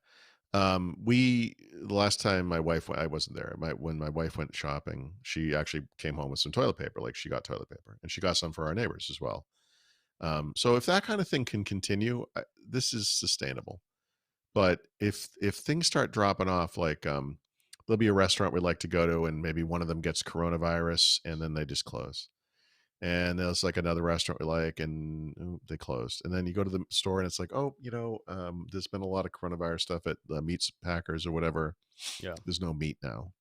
The last time my wife went, I wasn't there. When my wife went shopping, she actually came home with some toilet paper. Like she got toilet paper, and she got some for our neighbors as well. So if that kind of thing can continue, this is sustainable. But if things start dropping off, like there'll be a restaurant we'd like to go to, and maybe one of them gets coronavirus, and then they just close. And there's like another restaurant we like, and they closed. And then you go to the store, and it's like, oh, there's been a lot of coronavirus stuff at the meat packers or whatever. Yeah. There's no meat now.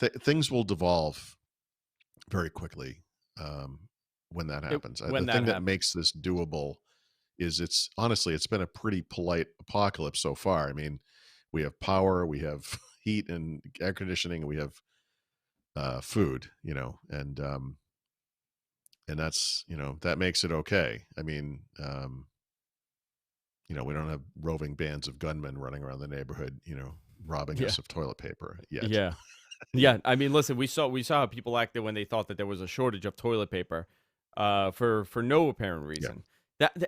Things will devolve very quickly when that happens. when The that thing that happens. makes this doable is it's been a pretty polite apocalypse so far. I mean, we have power, we have heat and air conditioning, and we have food, and that's that makes it okay. I mean, we don't have roving bands of gunmen running around the neighborhood, robbing Yeah. us of toilet paper yet. Yeah. Yeah. I mean, listen, we saw how people acted when they thought that there was a shortage of toilet paper, for no apparent reason.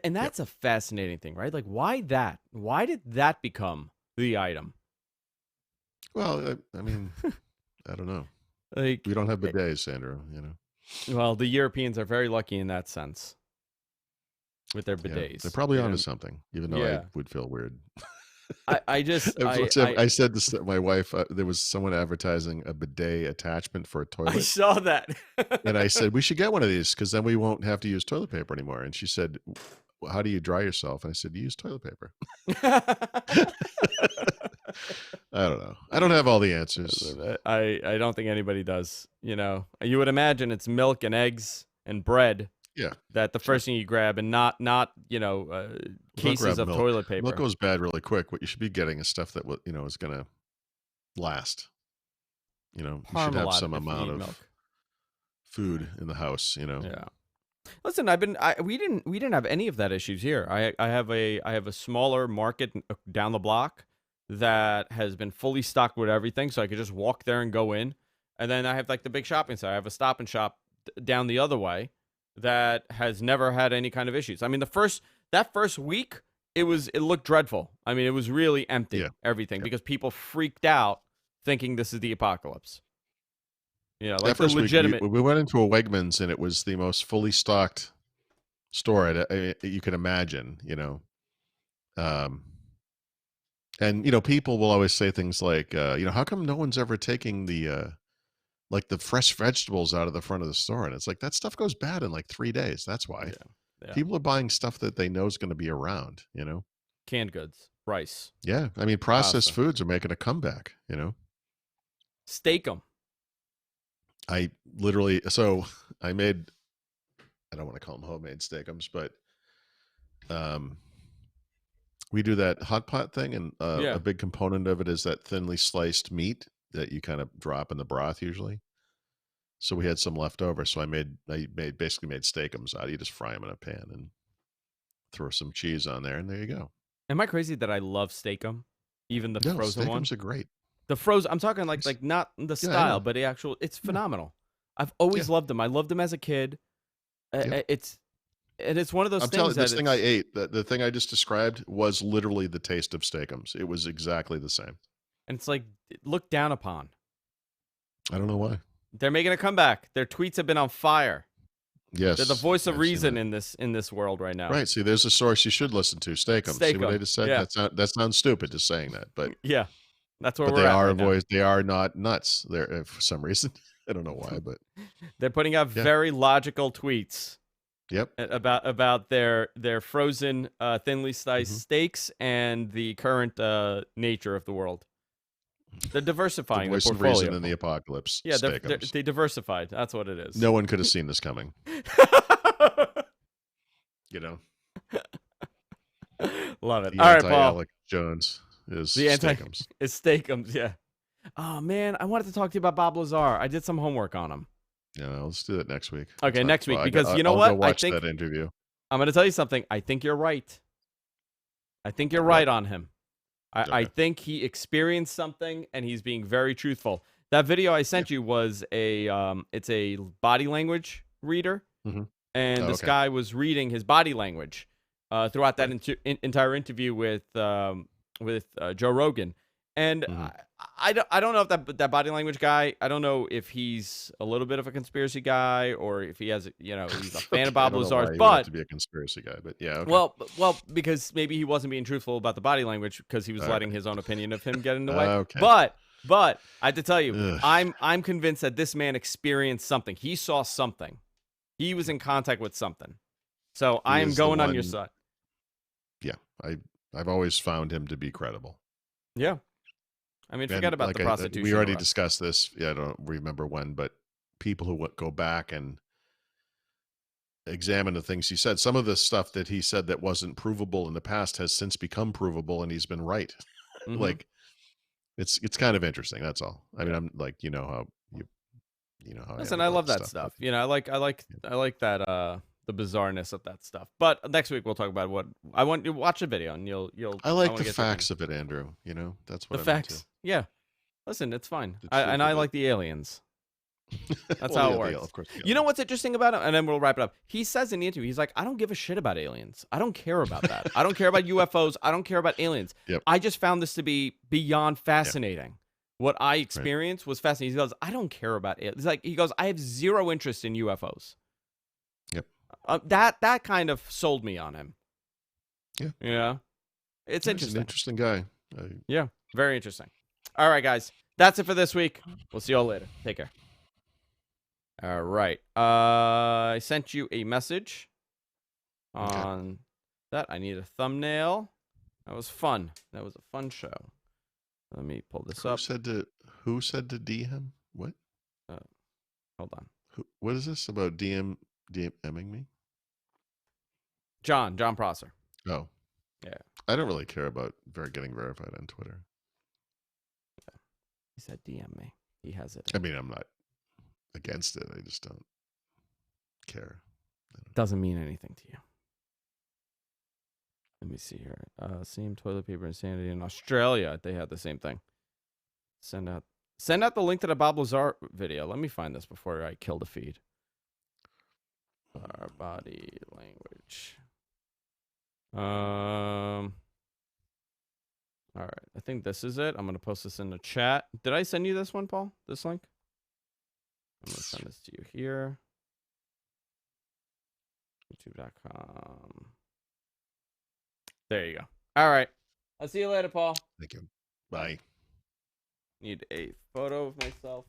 And that's a fascinating thing, right? Like, why that? Why did that become the item? Well, I mean, I don't know. Like, We don't have bidets, Sandra. well, the Europeans are very lucky in that sense with their Yeah, bidets. they're probably They onto don't- something, even though I would feel weird. I said this to my wife. There was someone advertising a bidet attachment for a I toilet, saw that. and I said we should get one of these because then we won't have to use toilet paper anymore. And she said, "How do you dry yourself?" And I said, "You use toilet paper." I don't know. I don't have all the answers. I don't think anybody does. You would imagine it's milk and eggs and bread. Yeah, That the first thing you grab, and not Don't cases grab of milk. toilet paper. Milk goes bad really quick. What you should be getting is stuff that is going to last. You should have Parmalat some if you amount need of milk. food in the house. Yeah. Listen, we didn't have any of that issues here. I have a smaller market down the block that has been fully stocked with everything, so I could just walk there and go in. And then I have like the big shopping center. I have a Stop and Shop down the other way that has never had any kind of issues. I mean, that first week, it looked dreadful. I mean, it was really empty, everything, because people freaked out thinking this is the apocalypse. Like That first the legitimate. week, we went into a Wegmans, and it was the most fully stocked store you could imagine. And people will always say things like, how come no one's ever taking the like the fresh vegetables out of the front of the store? And it's like that stuff goes bad in like 3 days. That's why. Yeah. People are buying stuff that they know is going to be around, Canned goods, rice, Yeah. I mean, processed pasta. foods are making a comeback, Steak them. I literally, so I made, I don't want to call them homemade steakums, but um, we do that hot pot thing. And Yeah. a big component of it is that thinly sliced meat that you kind of drop in the broth usually. So we had some left over. So basically made steakums out. You just fry them in a pan and throw some cheese on there, and there you go. Am I crazy that I love steakum? Even the No, frozen one? steakums are great. The frozen, I'm talking Yes. like not the Yeah, I style, know. but the actual, it's Yeah. phenomenal. I've always Yeah. loved them. I loved them as a kid. Yep. It's one of those I'm things telling you, that this thing I ate, the thing I just described was literally the taste of steakums. It was exactly the same. and it's like looked down upon. I don't know why. They're making a comeback. Their tweets have been on fire. Yes. They're the voice of I've seen reason that. in this world right now. Right. See, there's a source you should listen to. Steakums. See what I Steakum. just said? Yeah. That sounds stupid just saying that, but Yeah, that's where but we're they at are right a now. voice. They are not nuts. There for some reason. I don't know why, but They're putting out Yeah. very logical tweets yep. about their frozen thinly sliced Mhm. steaks and the current nature of the world. They're The diversifying their voice of portfolio. reason in the apocalypse. Yeah, Steakums. they diversified. That's what it is. No one could have seen this coming. You know, Love it. the All right, Paul. anti-Alex Jones is The anti- steakums. It's steakums, yeah. Oh man, I wanted to talk to you about Bob Lazar. I did some homework on him. Yeah, let's do that next week. Okay, next week, Well, because you know I'll what? go watch I think that interview. I'm going to tell you something. I think you're right. I think you're right on him. I Okay. think he experienced something and he's being very truthful. That video I sent you was it's a body language reader, Mhm. and Oh, this okay. guy was reading his body language throughout that Right. entire interview with Joe Rogan. And Mhm. I don't know if that body language guy, I don't know if he's a little bit of a conspiracy guy or if he has, he's a fan of Okay, I Bob don't know why Lazar's, he would have but to be a conspiracy guy, but yeah, okay. well, because maybe he wasn't being truthful about the body language because he was All letting right. his own opinion of him get in the way. Okay. But I have to tell you, Ugh. I'm convinced that this man experienced something. He saw something. He was in contact with something. So I am is the going on your one- side. Yeah, I've always found him to be credible. Yeah. I mean, forget And about like the prostitution. we already arrest. discussed this. Yeah, I don't remember when, but people who go back and examine the things he said, some of the stuff that he said that wasn't provable in the past has since become provable, and he's been right. Mhm. Like it's kind of interesting. That's all. I mean, I'm like, how how I Listen, am I about love that but- stuff. I like that the bizarreness of that stuff. But next week we'll talk about what I want you to watch the video and you'll I like wanna the get your opinion. facts of it, Andrew. That's what The I'm into. facts. Yeah. Listen, it's fine. The And truth I of it. like the aliens. That's Well, how yeah, it works. of course. You know what's interesting about him? And then we'll wrap it up. He says in the interview, he's like, I don't give a shit about aliens. I don't care about that. I don't care about UFOs. I don't care about aliens. Yep. I just found this to be beyond fascinating. What I experienced was fascinating. He goes, I don't care about it. It's like he goes, I have zero interest in UFOs. Yep. That kind of sold me on him. Yeah. Yeah. It's He's interesting. an interesting guy. Yeah. Very interesting. All right, guys. That's it for this week. We'll see you all later. Take care. All right. I sent you a message on that. I need a thumbnail. That was fun. That was a fun show. Let me pull this up. Who said to DM? What? Hold on. What is this about DMing me? John Prosser. Oh. Yeah. I don't really care about getting verified on Twitter. He said DM me. He has it. I mean, I'm not against it. I just don't care. Doesn't mean anything to you. Let me see here. Same toilet paper insanity in Australia. They had the same thing. Send out the link to the Bob Lazar video. Let me find this before I kill the feed. Our body language. All right. I think this is it. I'm going to post this in the chat. Did I send you this one, Paul? This link? I'm going to send this to you here. YouTube.com. There you go. All right. I'll see you later, Paul. Thank you. Bye. Need a photo of myself.